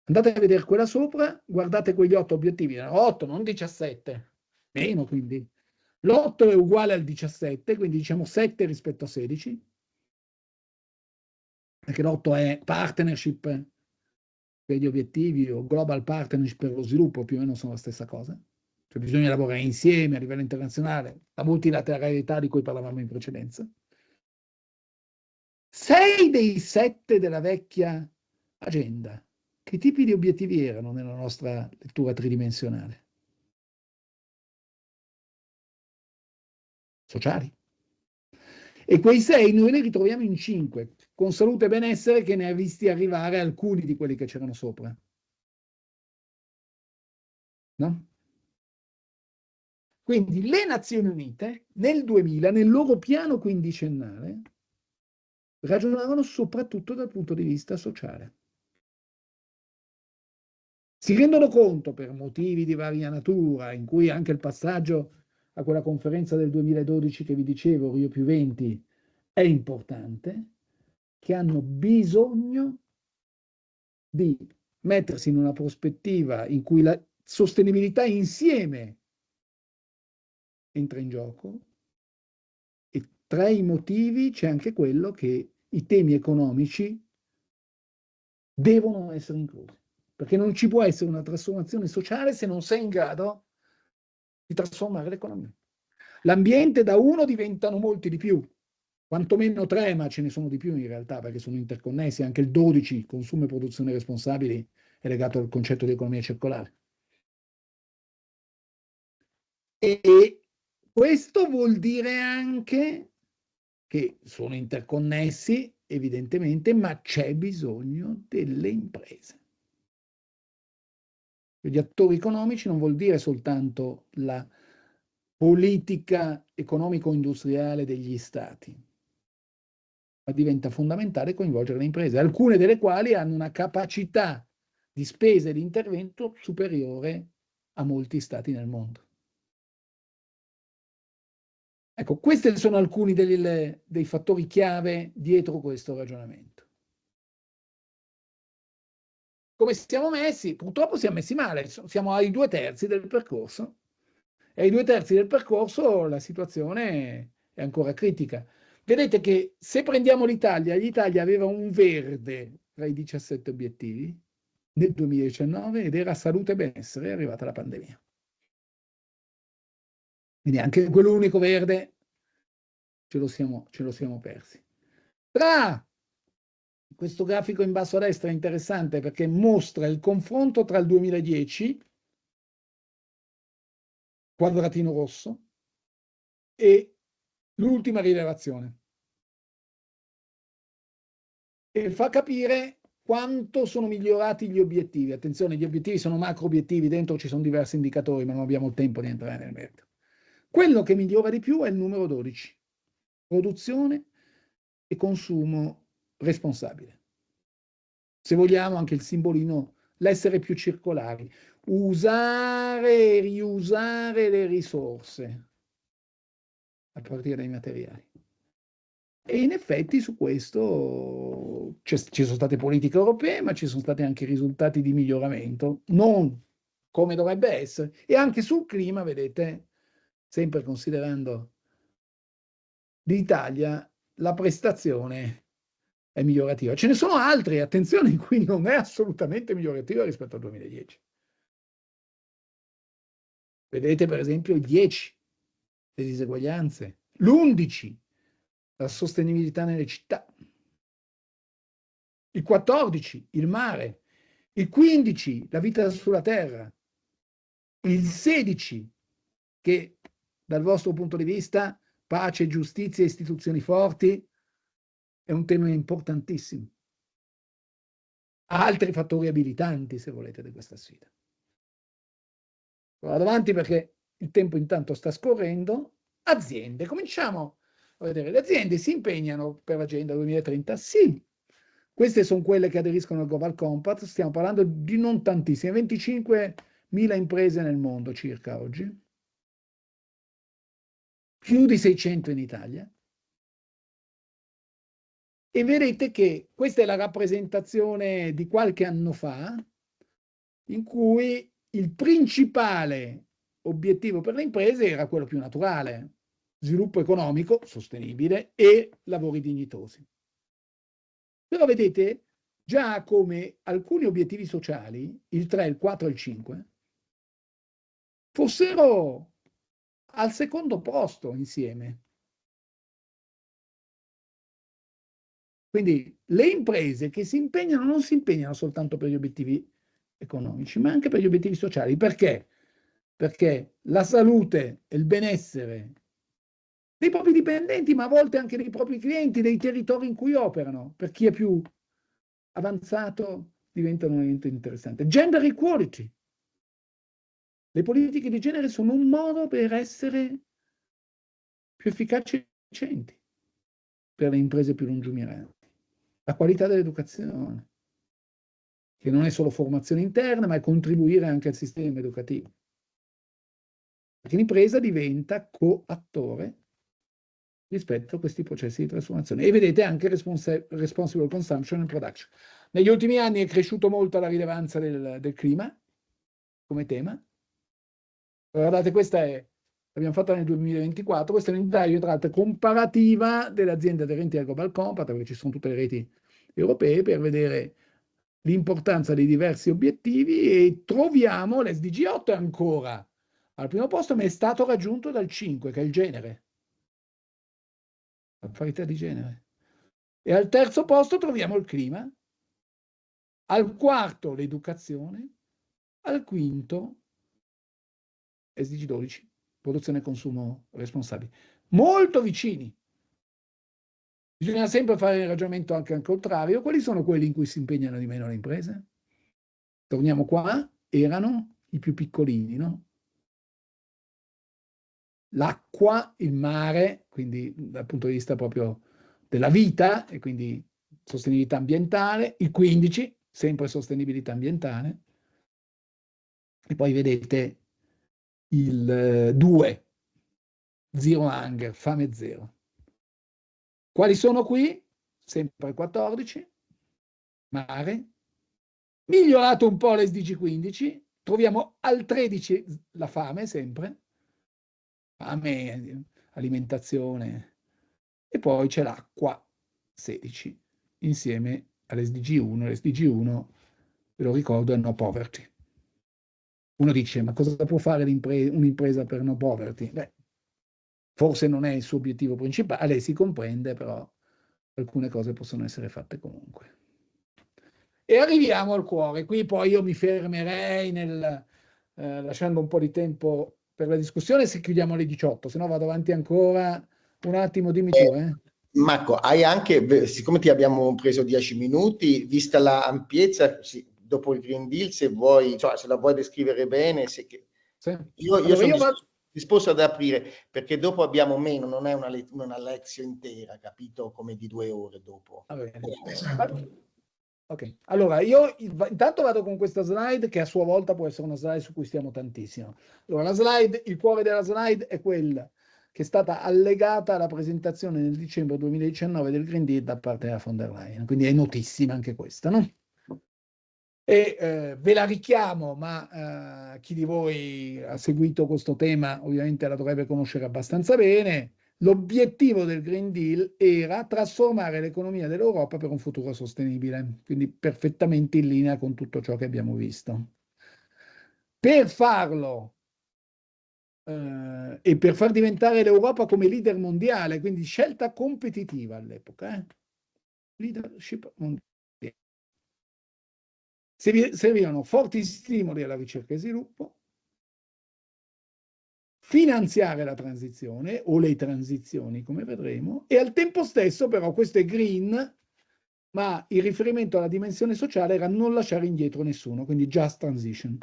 Andate a vedere quella sopra, guardate quegli 8 obiettivi, 8, non 17, meno quindi. L'8 è uguale al 17, quindi diciamo 7 rispetto a 16, perché l'8 è partnership per gli obiettivi o global partnership per lo sviluppo, più o meno sono la stessa cosa. Cioè bisogna lavorare insieme a livello internazionale, la multilateralità di cui parlavamo in precedenza. 6 dei 7 della vecchia agenda, che tipi di obiettivi erano nella nostra lettura tridimensionale? Sociali. E quei 6 noi li ritroviamo in 5, con salute e benessere che ne ha visti arrivare alcuni di quelli che c'erano sopra. No? Quindi le Nazioni Unite nel 2000, nel loro piano quindicennale, ragionavano soprattutto dal punto di vista sociale. Si rendono conto, per motivi di varia natura, in cui anche il passaggio a quella conferenza del 2012 che vi dicevo, Rio +20, è importante, che hanno bisogno di mettersi in una prospettiva in cui la sostenibilità insieme entra in gioco, e tra i motivi c'è anche quello che i temi economici devono essere inclusi, perché non ci può essere una trasformazione sociale se non sei in grado di trasformare l'economia. L'ambiente da 1 diventano molti di più, quantomeno 3, ma ce ne sono di più in realtà, perché sono interconnessi. Anche il 12, consumo e produzione responsabili, è legato al concetto di economia circolare. E questo vuol dire anche che sono interconnessi, evidentemente, ma c'è bisogno delle imprese. Gli attori economici non vuol dire soltanto la politica economico-industriale degli stati, ma diventa fondamentale coinvolgere le imprese, alcune delle quali hanno una capacità di spesa e di intervento superiore a molti stati nel mondo. Ecco, questi sono alcuni dei fattori chiave dietro questo ragionamento. Come siamo messi? Purtroppo siamo messi male, siamo ai 2/3 del percorso, e ai 2/3 del percorso la situazione è ancora critica. Vedete che se prendiamo l'Italia aveva un verde tra i 17 obiettivi nel 2019 ed era salute e benessere, è arrivata la pandemia. Quindi anche quell'unico verde ce lo siamo persi. Questo grafico in basso a destra è interessante perché mostra il confronto tra il 2010, quadratino rosso, e l'ultima rilevazione. E fa capire quanto sono migliorati gli obiettivi. Attenzione, gli obiettivi sono macro obiettivi, dentro ci sono diversi indicatori, ma non abbiamo il tempo di entrare nel merito. Quello che migliora di più è il numero 12, produzione e consumo responsabile. Se vogliamo anche il simbolino, l'essere più circolari, usare e riusare le risorse a partire dai materiali. E in effetti su questo ci sono state politiche europee, ma ci sono stati anche risultati di miglioramento, non come dovrebbe essere. E anche sul clima, vedete, sempre considerando l'Italia, la prestazione è migliorativa. Ce ne sono altri, attenzione, in cui non è assolutamente migliorativa rispetto al 2010. Vedete per esempio il 10, le diseguaglianze, l'11, la sostenibilità nelle città, il 14, il mare, il 15, la vita sulla terra, il 16, che dal vostro punto di vista, pace, giustizia e istituzioni forti, è un tema importantissimo. Altri fattori abilitanti, se volete, di questa sfida. Vado avanti perché il tempo intanto sta scorrendo. Aziende, cominciamo a vedere. Le aziende si impegnano per l'agenda 2030? Sì. Queste sono quelle che aderiscono al Global Compact, stiamo parlando di non tantissime, 25 1.000 imprese nel mondo circa oggi, più di 600 in Italia. E vedete che questa è la rappresentazione di qualche anno fa, in cui il principale obiettivo per le imprese era quello più naturale: sviluppo economico sostenibile e lavori dignitosi. Però vedete già come alcuni obiettivi sociali, il 3, il 4 e il 5, fossero al secondo posto insieme. Quindi le imprese che si impegnano non si impegnano soltanto per gli obiettivi economici, ma anche per gli obiettivi sociali. Perché? Perché la salute e il benessere dei propri dipendenti, ma a volte anche dei propri clienti, dei territori in cui operano, per chi è più avanzato, diventa un elemento interessante. Gender equality. Le politiche di genere sono un modo per essere più efficaci e efficienti per le imprese più lungimiranti. La qualità dell'educazione, che non è solo formazione interna, ma è contribuire anche al sistema educativo. Perché l'impresa diventa coattore rispetto a questi processi di trasformazione. E vedete anche responsible consumption and production. Negli ultimi anni è cresciuto molto la rilevanza del clima come tema. Guardate, questa l'abbiamo fatta nel 2024, questa è un'indagine tra l'altro comparativa delle aziende aderenti al Global Compact, perché ci sono tutte le reti europee, per vedere l'importanza dei diversi obiettivi, e troviamo l'SDG 8 è ancora al primo posto, ma è stato raggiunto dal 5, che è il genere, la parità di genere. E al terzo posto troviamo il clima, al quarto l'educazione, al quinto SDG 12, produzione e consumo responsabili. Molto vicini. Bisogna sempre fare il ragionamento anche al contrario. Quali sono quelli in cui si impegnano di meno le imprese? Torniamo qua, erano i più piccolini, no? L'acqua, il mare, quindi dal punto di vista proprio della vita, e quindi sostenibilità ambientale, il 15, sempre sostenibilità ambientale, e poi vedete il 2, zero hunger, fame zero. Quali sono qui? Sempre 14, mare, migliorato un po' l'SDG 15, troviamo al 13 la fame sempre, fame, alimentazione, e poi c'è l'acqua, 16, insieme all'SDG 1. L'SDG 1, ve lo ricordo, è no poverty. Uno dice, ma cosa può fare un'impresa per no poverty? Beh, forse non è il suo obiettivo principale, si comprende, però alcune cose possono essere fatte comunque. E arriviamo al cuore. Qui poi io mi fermerei lasciando un po' di tempo per la discussione, se chiudiamo alle 18, se no vado avanti ancora un attimo, dimmi tu. Marco, hai anche, siccome ti abbiamo preso 10 minuti, vista l'ampiezza, dopo il Green Deal, se vuoi, cioè, se la vuoi descrivere bene, sì. Io sono disposto ad aprire, perché dopo abbiamo meno, non è una lezione intera, capito? Come di 2 ore dopo. Ok, allora io intanto vado con questa slide, che a sua volta può essere una slide su cui stiamo tantissimo. Allora, la slide, il cuore della slide è quella che è stata allegata alla presentazione nel dicembre 2019 del Green Deal da parte della von der Leyen, quindi è notissima anche questa, no? E ve la richiamo, ma chi di voi ha seguito questo tema ovviamente la dovrebbe conoscere abbastanza bene. L'obiettivo del Green Deal era trasformare l'economia dell'Europa per un futuro sostenibile, quindi perfettamente in linea con tutto ciò che abbiamo visto. Per farlo e per far diventare l'Europa come leader mondiale, quindi scelta competitiva all'epoca, leadership mondiale. Servivano forti stimoli alla ricerca e sviluppo, finanziare la transizione o le transizioni, come vedremo, e al tempo stesso però questo è green, ma il riferimento alla dimensione sociale era non lasciare indietro nessuno, quindi just transition.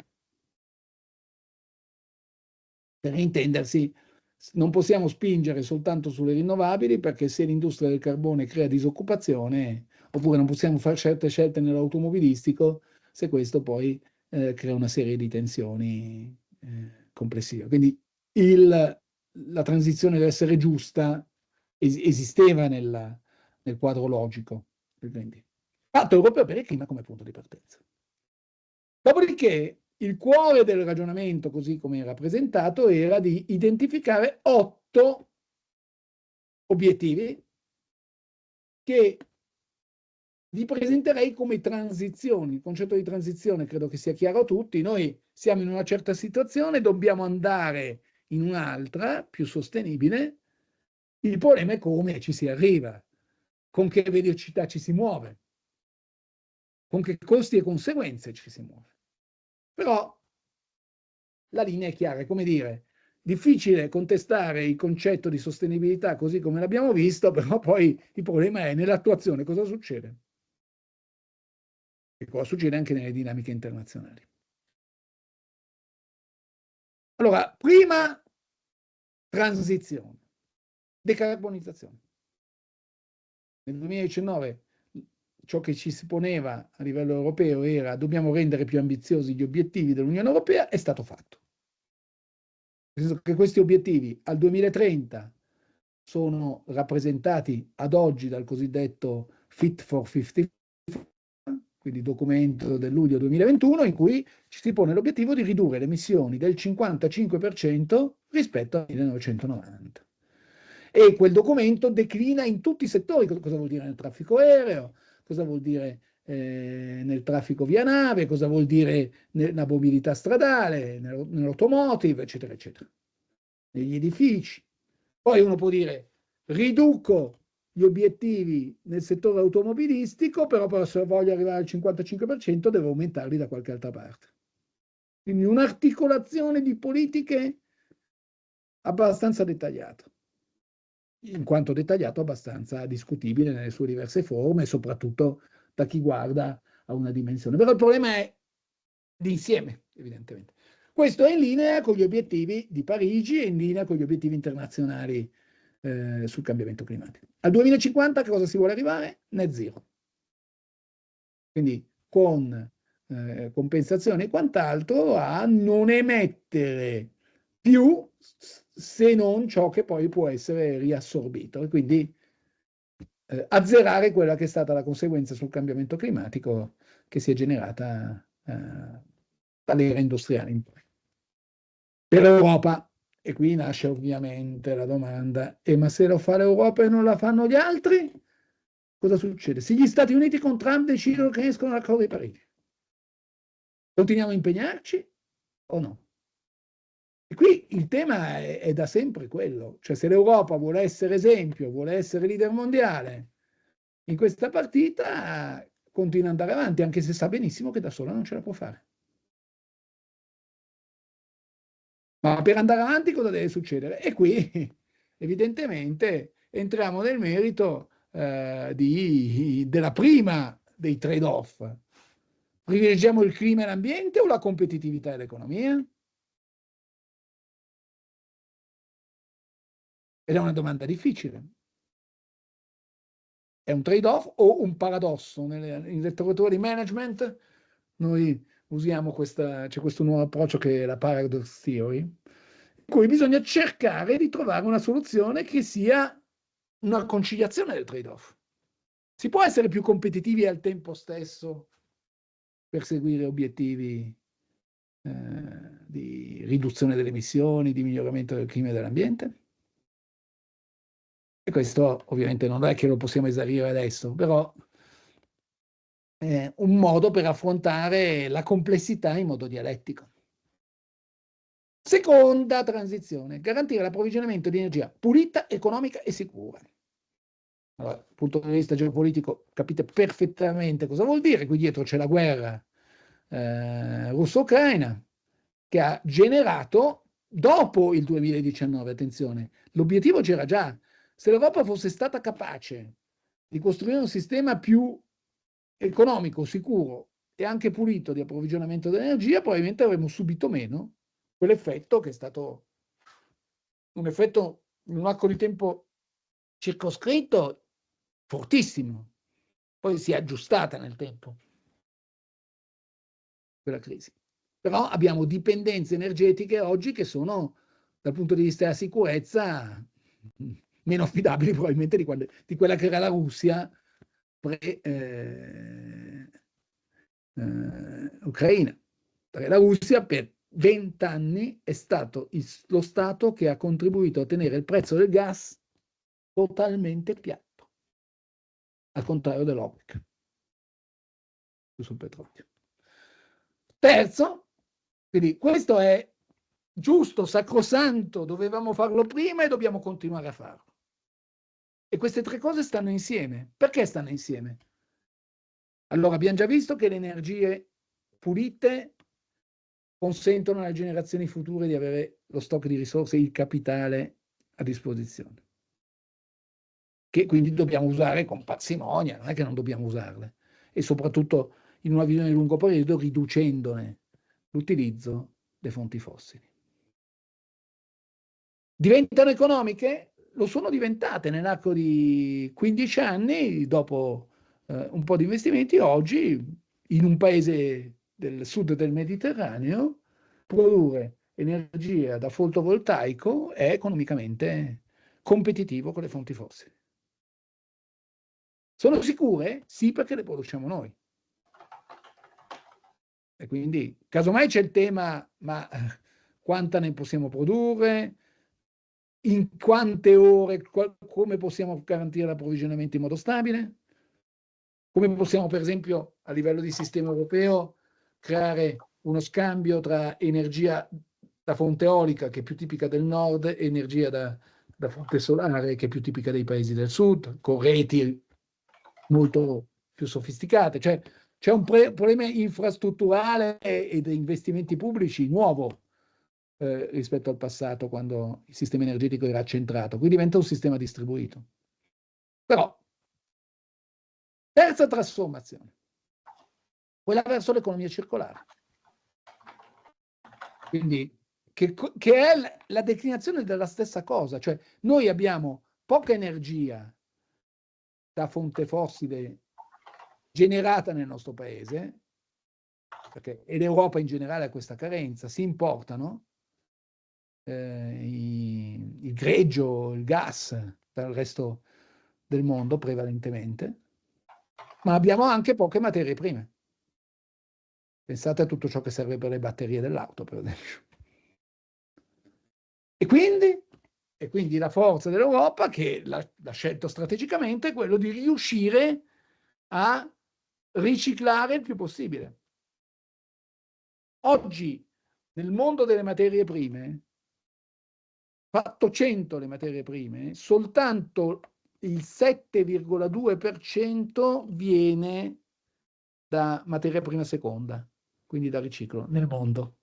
Per intendersi, non possiamo spingere soltanto sulle rinnovabili, perché se l'industria del carbone crea disoccupazione, oppure non possiamo fare certe scelte nell'automobilistico se questo poi crea una serie di tensioni complessive. Quindi la transizione deve essere giusta, esisteva nel quadro logico del Green Deal. Patto europeo per il clima come punto di partenza. Dopodiché il cuore del ragionamento, così come era presentato, era di identificare 8 obiettivi che vi presenterei come transizioni. Il concetto di transizione credo che sia chiaro a tutti. Noi siamo in una certa situazione, dobbiamo andare in un'altra, più sostenibile. Il problema è come ci si arriva, con che velocità ci si muove, con che costi e conseguenze ci si muove. Però la linea è chiara, è come dire, difficile contestare il concetto di sostenibilità così come l'abbiamo visto, però poi il problema è nell'attuazione cosa succede. E cosa succede anche nelle dinamiche internazionali. Allora, prima transizione, decarbonizzazione. Nel 2019 ciò che ci si poneva a livello europeo era dobbiamo rendere più ambiziosi gli obiettivi dell'Unione Europea, è stato fatto. Nel senso che questi obiettivi al 2030 sono rappresentati ad oggi dal cosiddetto Fit for 55, quindi documento del luglio 2021, in cui ci si pone l'obiettivo di ridurre le emissioni del 55% rispetto al 1990. E quel documento declina in tutti i settori cosa vuol dire nel traffico aereo, cosa vuol dire nel traffico via nave, cosa vuol dire nella mobilità stradale, nell'automotive, eccetera, eccetera, negli edifici. Poi uno può dire riduco gli obiettivi nel settore automobilistico, però se voglio arrivare al 55% devo aumentarli da qualche altra parte. Quindi un'articolazione di politiche abbastanza dettagliata, in quanto dettagliato abbastanza discutibile nelle sue diverse forme, soprattutto da chi guarda a una dimensione. Però il problema è l'insieme, evidentemente. Questo è in linea con gli obiettivi di Parigi e in linea con gli obiettivi internazionali sul cambiamento climatico. Al 2050 che cosa si vuole arrivare? Net zero. Quindi con compensazione e quant'altro a non emettere più se non ciò che poi può essere riassorbito e quindi azzerare quella che è stata la conseguenza sul cambiamento climatico che si è generata dall'era industriale. Per l'Europa, e qui nasce ovviamente la domanda, ma se lo fa l'Europa e non la fanno gli altri, cosa succede? Se gli Stati Uniti con Trump decidono che escono dall'accordo di Parigi, continuiamo a impegnarci o no? E qui il tema è da sempre quello, cioè se l'Europa vuole essere esempio, vuole essere leader mondiale in questa partita, continua ad andare avanti, anche se sa benissimo che da sola non ce la può fare. Ma per andare avanti cosa deve succedere? E qui evidentemente entriamo nel merito della prima dei trade-off. Privilegiamo il clima e l'ambiente o la competitività e l'economia? Ed è una domanda difficile. È un trade-off o un paradosso? In letteratura di management noi usiamo c'è questo nuovo approccio che è la paradox theory, in cui bisogna cercare di trovare una soluzione che sia una conciliazione del trade-off. Si può essere più competitivi e al tempo stesso perseguire obiettivi di riduzione delle emissioni, di miglioramento del clima e dell'ambiente? E questo ovviamente non è che lo possiamo esaurire adesso, però è un modo per affrontare la complessità in modo dialettico. Seconda transizione, garantire l'approvvigionamento di energia pulita, economica e sicura. Allora, dal punto di vista geopolitico capite perfettamente cosa vuol dire, qui dietro c'è la guerra russo-ucraina che ha generato, dopo il 2019, attenzione, l'obiettivo c'era già. Se l'Europa fosse stata capace di costruire un sistema più economico, sicuro e anche pulito di approvvigionamento dell'energia, probabilmente avremmo subito meno quell'effetto che è stato un effetto in un arco di tempo circoscritto fortissimo. Poi si è aggiustata nel tempo quella crisi. Però abbiamo dipendenze energetiche oggi che sono, dal punto di vista della sicurezza, meno affidabili probabilmente di quella che era la Russia pre-Ucraina. Perché la Russia per 20 anni è stato lo Stato che ha contribuito a tenere il prezzo del gas totalmente piatto, al contrario dell'OPEC sul petrolio. Terzo, quindi questo è giusto, sacrosanto, dovevamo farlo prima e dobbiamo continuare a farlo. E queste tre cose stanno insieme. Perché stanno insieme? Allora, abbiamo già visto che le energie pulite consentono alle generazioni future di avere lo stock di risorse, il capitale a disposizione, che quindi dobbiamo usare con parsimonia, non è che non dobbiamo usarle, e soprattutto in una visione di lungo periodo riducendone l'utilizzo delle fonti fossili. Diventano economiche? Lo sono diventate nell'arco di 15 anni, dopo un po' di investimenti. Oggi, in un paese del sud del Mediterraneo, produrre energia da fotovoltaico è economicamente competitivo con le fonti fossili. Sono sicure? Sì, perché le produciamo noi. E quindi, casomai c'è il tema, ma quanta ne possiamo produrre? In quante ore, come possiamo garantire l'approvvigionamento in modo stabile? Come possiamo, per esempio, a livello di sistema europeo, creare uno scambio tra energia da fonte eolica, che è più tipica del nord, e energia da fonte solare, che è più tipica dei paesi del sud, con reti molto più sofisticate. Cioè, c'è un problema infrastrutturale e di investimenti pubblici nuovo rispetto al passato, quando il sistema energetico era accentrato. Qui diventa un sistema distribuito. Però, terza trasformazione, quella verso l'economia circolare. Quindi, che è la declinazione della stessa cosa. Cioè, noi abbiamo poca energia da fonte fossile generata nel nostro paese, e l'Europa in generale ha questa carenza, si importano il greggio, il gas dal resto del mondo prevalentemente, ma abbiamo anche poche materie prime. Pensate a tutto ciò che serve per le batterie dell'auto, per esempio. E quindi la forza dell'Europa, che l'ha scelto strategicamente, è quello di riuscire a riciclare il più possibile. Oggi, nel mondo delle materie prime, fatto 100 le materie prime, soltanto il 7,2% viene da materia prima seconda, quindi da riciclo nel mondo.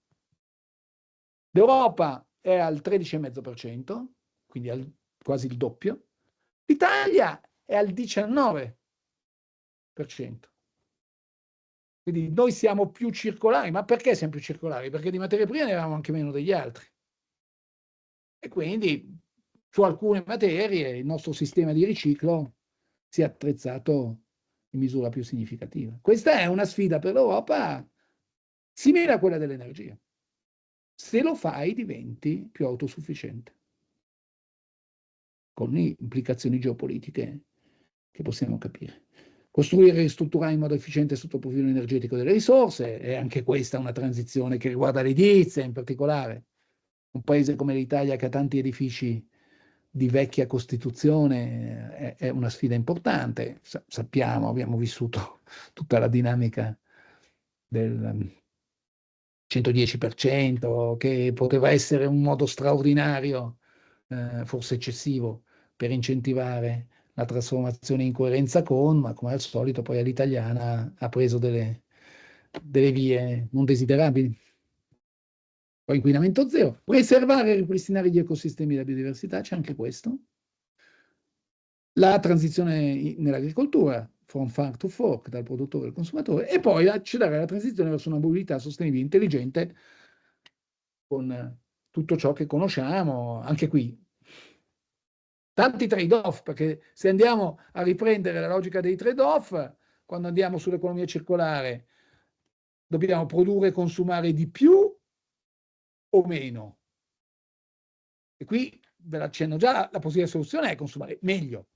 L'Europa è al 13,5%, quindi quasi il doppio. L'Italia è al 19%. Quindi noi siamo più circolari. Ma perché siamo più circolari? Perché di materie prime ne avevamo anche meno degli altri. E quindi su alcune materie il nostro sistema di riciclo si è attrezzato in misura più significativa. Questa è una sfida per l'Europa simile a quella dell'energia. Se lo fai diventi più autosufficiente, con implicazioni geopolitiche che possiamo capire. Costruire e ristrutturare in modo efficiente sotto il profilo energetico delle risorse, è anche questa una transizione che riguarda l'edilizia in particolare. Un paese come l'Italia, che ha tanti edifici di vecchia costituzione, è una sfida importante. Sappiamo, abbiamo vissuto tutta la dinamica del 110%, che poteva essere un modo straordinario, forse eccessivo, per incentivare la trasformazione in coerenza ma come al solito poi all'italiana ha preso delle vie non desiderabili. Poi inquinamento zero. Preservare e ripristinare gli ecosistemi e la biodiversità, c'è anche questo. La transizione nell'agricoltura, from farm to fork, dal produttore al consumatore, e poi accelerare la transizione verso una mobilità sostenibile intelligente con tutto ciò che conosciamo, anche qui. Tanti trade-off, perché se andiamo a riprendere la logica dei trade-off, quando andiamo sull'economia circolare, Dobbiamo produrre e consumare di più o meno? E qui ve l'accenno già, la possibile soluzione è consumare meglio.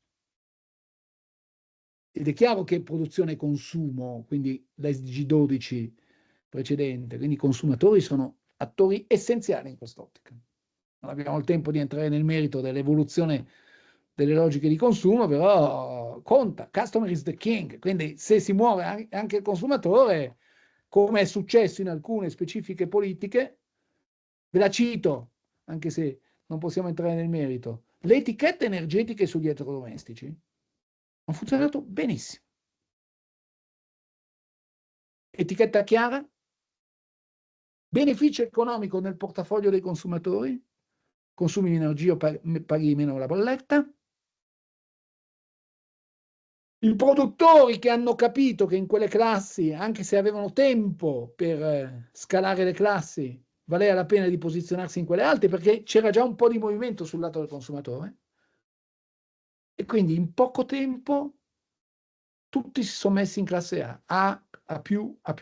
Ed è chiaro che produzione e consumo, quindi l'SDG 12 precedente, quindi i consumatori sono attori essenziali in quest'ottica. Non abbiamo il tempo di entrare nel merito dell'evoluzione delle logiche di consumo, però conta, customer is the king, quindi se si muove anche il consumatore, come è successo in alcune specifiche politiche, ve la cito, anche se non possiamo entrare nel merito, le etichette energetiche sugli elettrodomestici hanno funzionato benissimo. Etichetta chiara, beneficio economico nel portafoglio dei consumatori, consumi di energia, paghi meno la bolletta. I produttori che hanno capito che in quelle classi, anche se avevano tempo per scalare le classi, valeva la pena di posizionarsi in quelle alte perché c'era già un po' di movimento sul lato del consumatore. E quindi in poco tempo tutti si sono messi in classe A, A+, A++.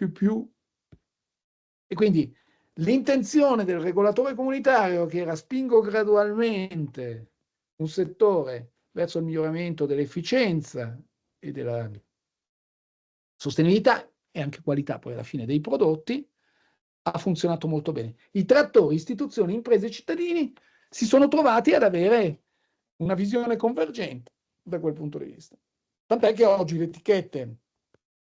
E quindi l'intenzione del regolatore comunitario, che era spingo gradualmente un settore verso il miglioramento dell'efficienza e della sostenibilità e anche qualità poi alla fine dei prodotti, ha funzionato molto bene. I trattori, istituzioni, imprese e cittadini si sono trovati ad avere una visione convergente da quel punto di vista. Tant'è che oggi le etichette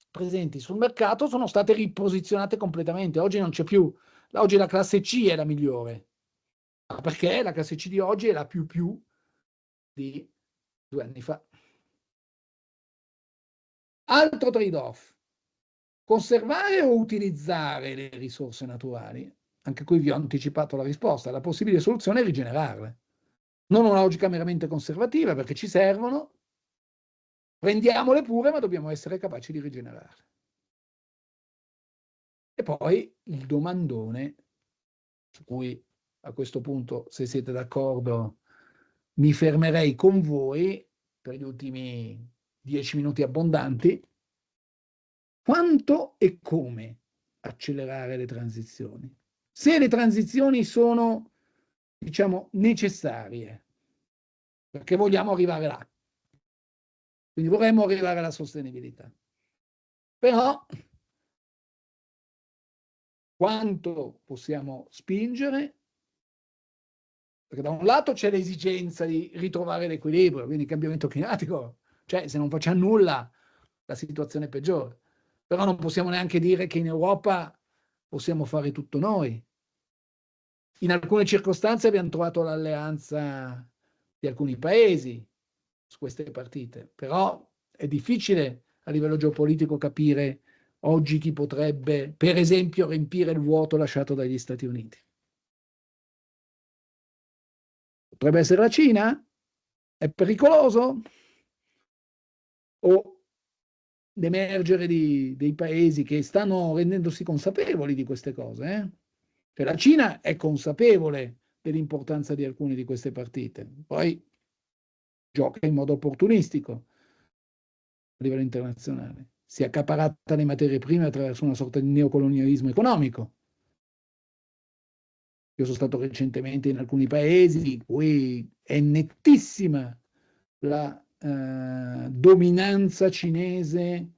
presenti sul mercato sono state riposizionate completamente. Oggi non c'è più, oggi la classe C è la migliore, perché la classe C di oggi è la più di 2 anni fa. Altro trade-off: conservare o utilizzare le risorse naturali? Anche qui vi ho anticipato la risposta. La possibile soluzione è rigenerarle. Non una logica meramente conservativa, perché ci servono, prendiamole pure, ma dobbiamo essere capaci di rigenerarle. E poi il domandone, su cui a questo punto, se siete d'accordo, mi fermerei con voi per gli ultimi 10 minuti abbondanti. Quanto e come accelerare le transizioni? Se le transizioni sono, diciamo, necessarie, perché vogliamo arrivare là. Quindi vorremmo arrivare alla sostenibilità. Però quanto possiamo spingere? Perché da un lato c'è l'esigenza di ritrovare l'equilibrio, quindi il cambiamento climatico, cioè se non facciamo nulla la situazione è peggiore. Però non possiamo neanche dire che in Europa possiamo fare tutto noi. In alcune circostanze abbiamo trovato l'alleanza di alcuni paesi su queste partite, però è difficile a livello geopolitico capire oggi chi potrebbe, per esempio, riempire il vuoto lasciato dagli Stati Uniti. Potrebbe essere la Cina? È pericoloso? O l'emergere dei paesi che stanno rendendosi consapevoli di queste cose? Cioè, la Cina è consapevole dell'importanza di alcune di queste partite, poi gioca in modo opportunistico a livello internazionale. Si è accaparata le materie prime attraverso una sorta di neocolonialismo economico. Io sono stato recentemente in alcuni paesi in cui è nettissima la dominanza cinese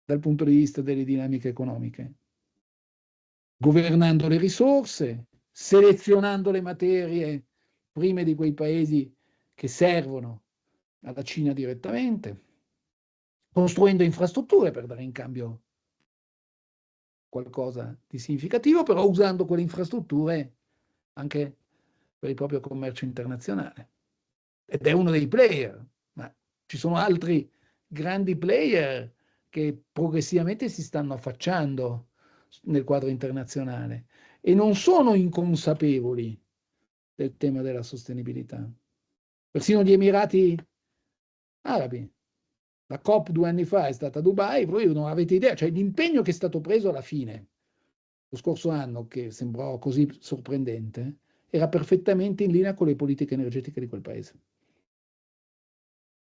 dal punto di vista delle dinamiche economiche, governando le risorse, selezionando le materie prime di quei paesi che servono alla Cina direttamente, costruendo infrastrutture per dare in cambio qualcosa di significativo, però usando quelle infrastrutture anche per il proprio commercio internazionale. Ed è uno dei player, ma ci sono altri grandi player che progressivamente si stanno affacciando nel quadro internazionale e non sono inconsapevoli del tema della sostenibilità. Persino gli Emirati Arabi. La COP 2 anni fa è stata a Dubai, voi non avete idea, cioè l'impegno che è stato preso alla fine, lo scorso anno, che sembrò così sorprendente, era perfettamente in linea con le politiche energetiche di quel paese.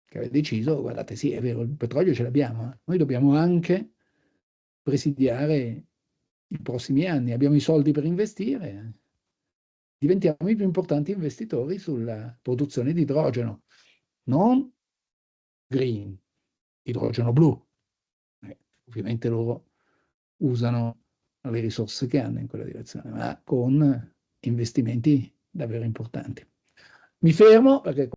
Che aveva deciso, guardate, sì, è vero, il petrolio ce l'abbiamo, noi dobbiamo anche presidiare i prossimi anni, abbiamo i soldi per investire, diventiamo i più importanti investitori sulla produzione di idrogeno, non green, idrogeno blu. Ovviamente loro usano le risorse che hanno in quella direzione, ma con investimenti davvero importanti. Mi fermo perché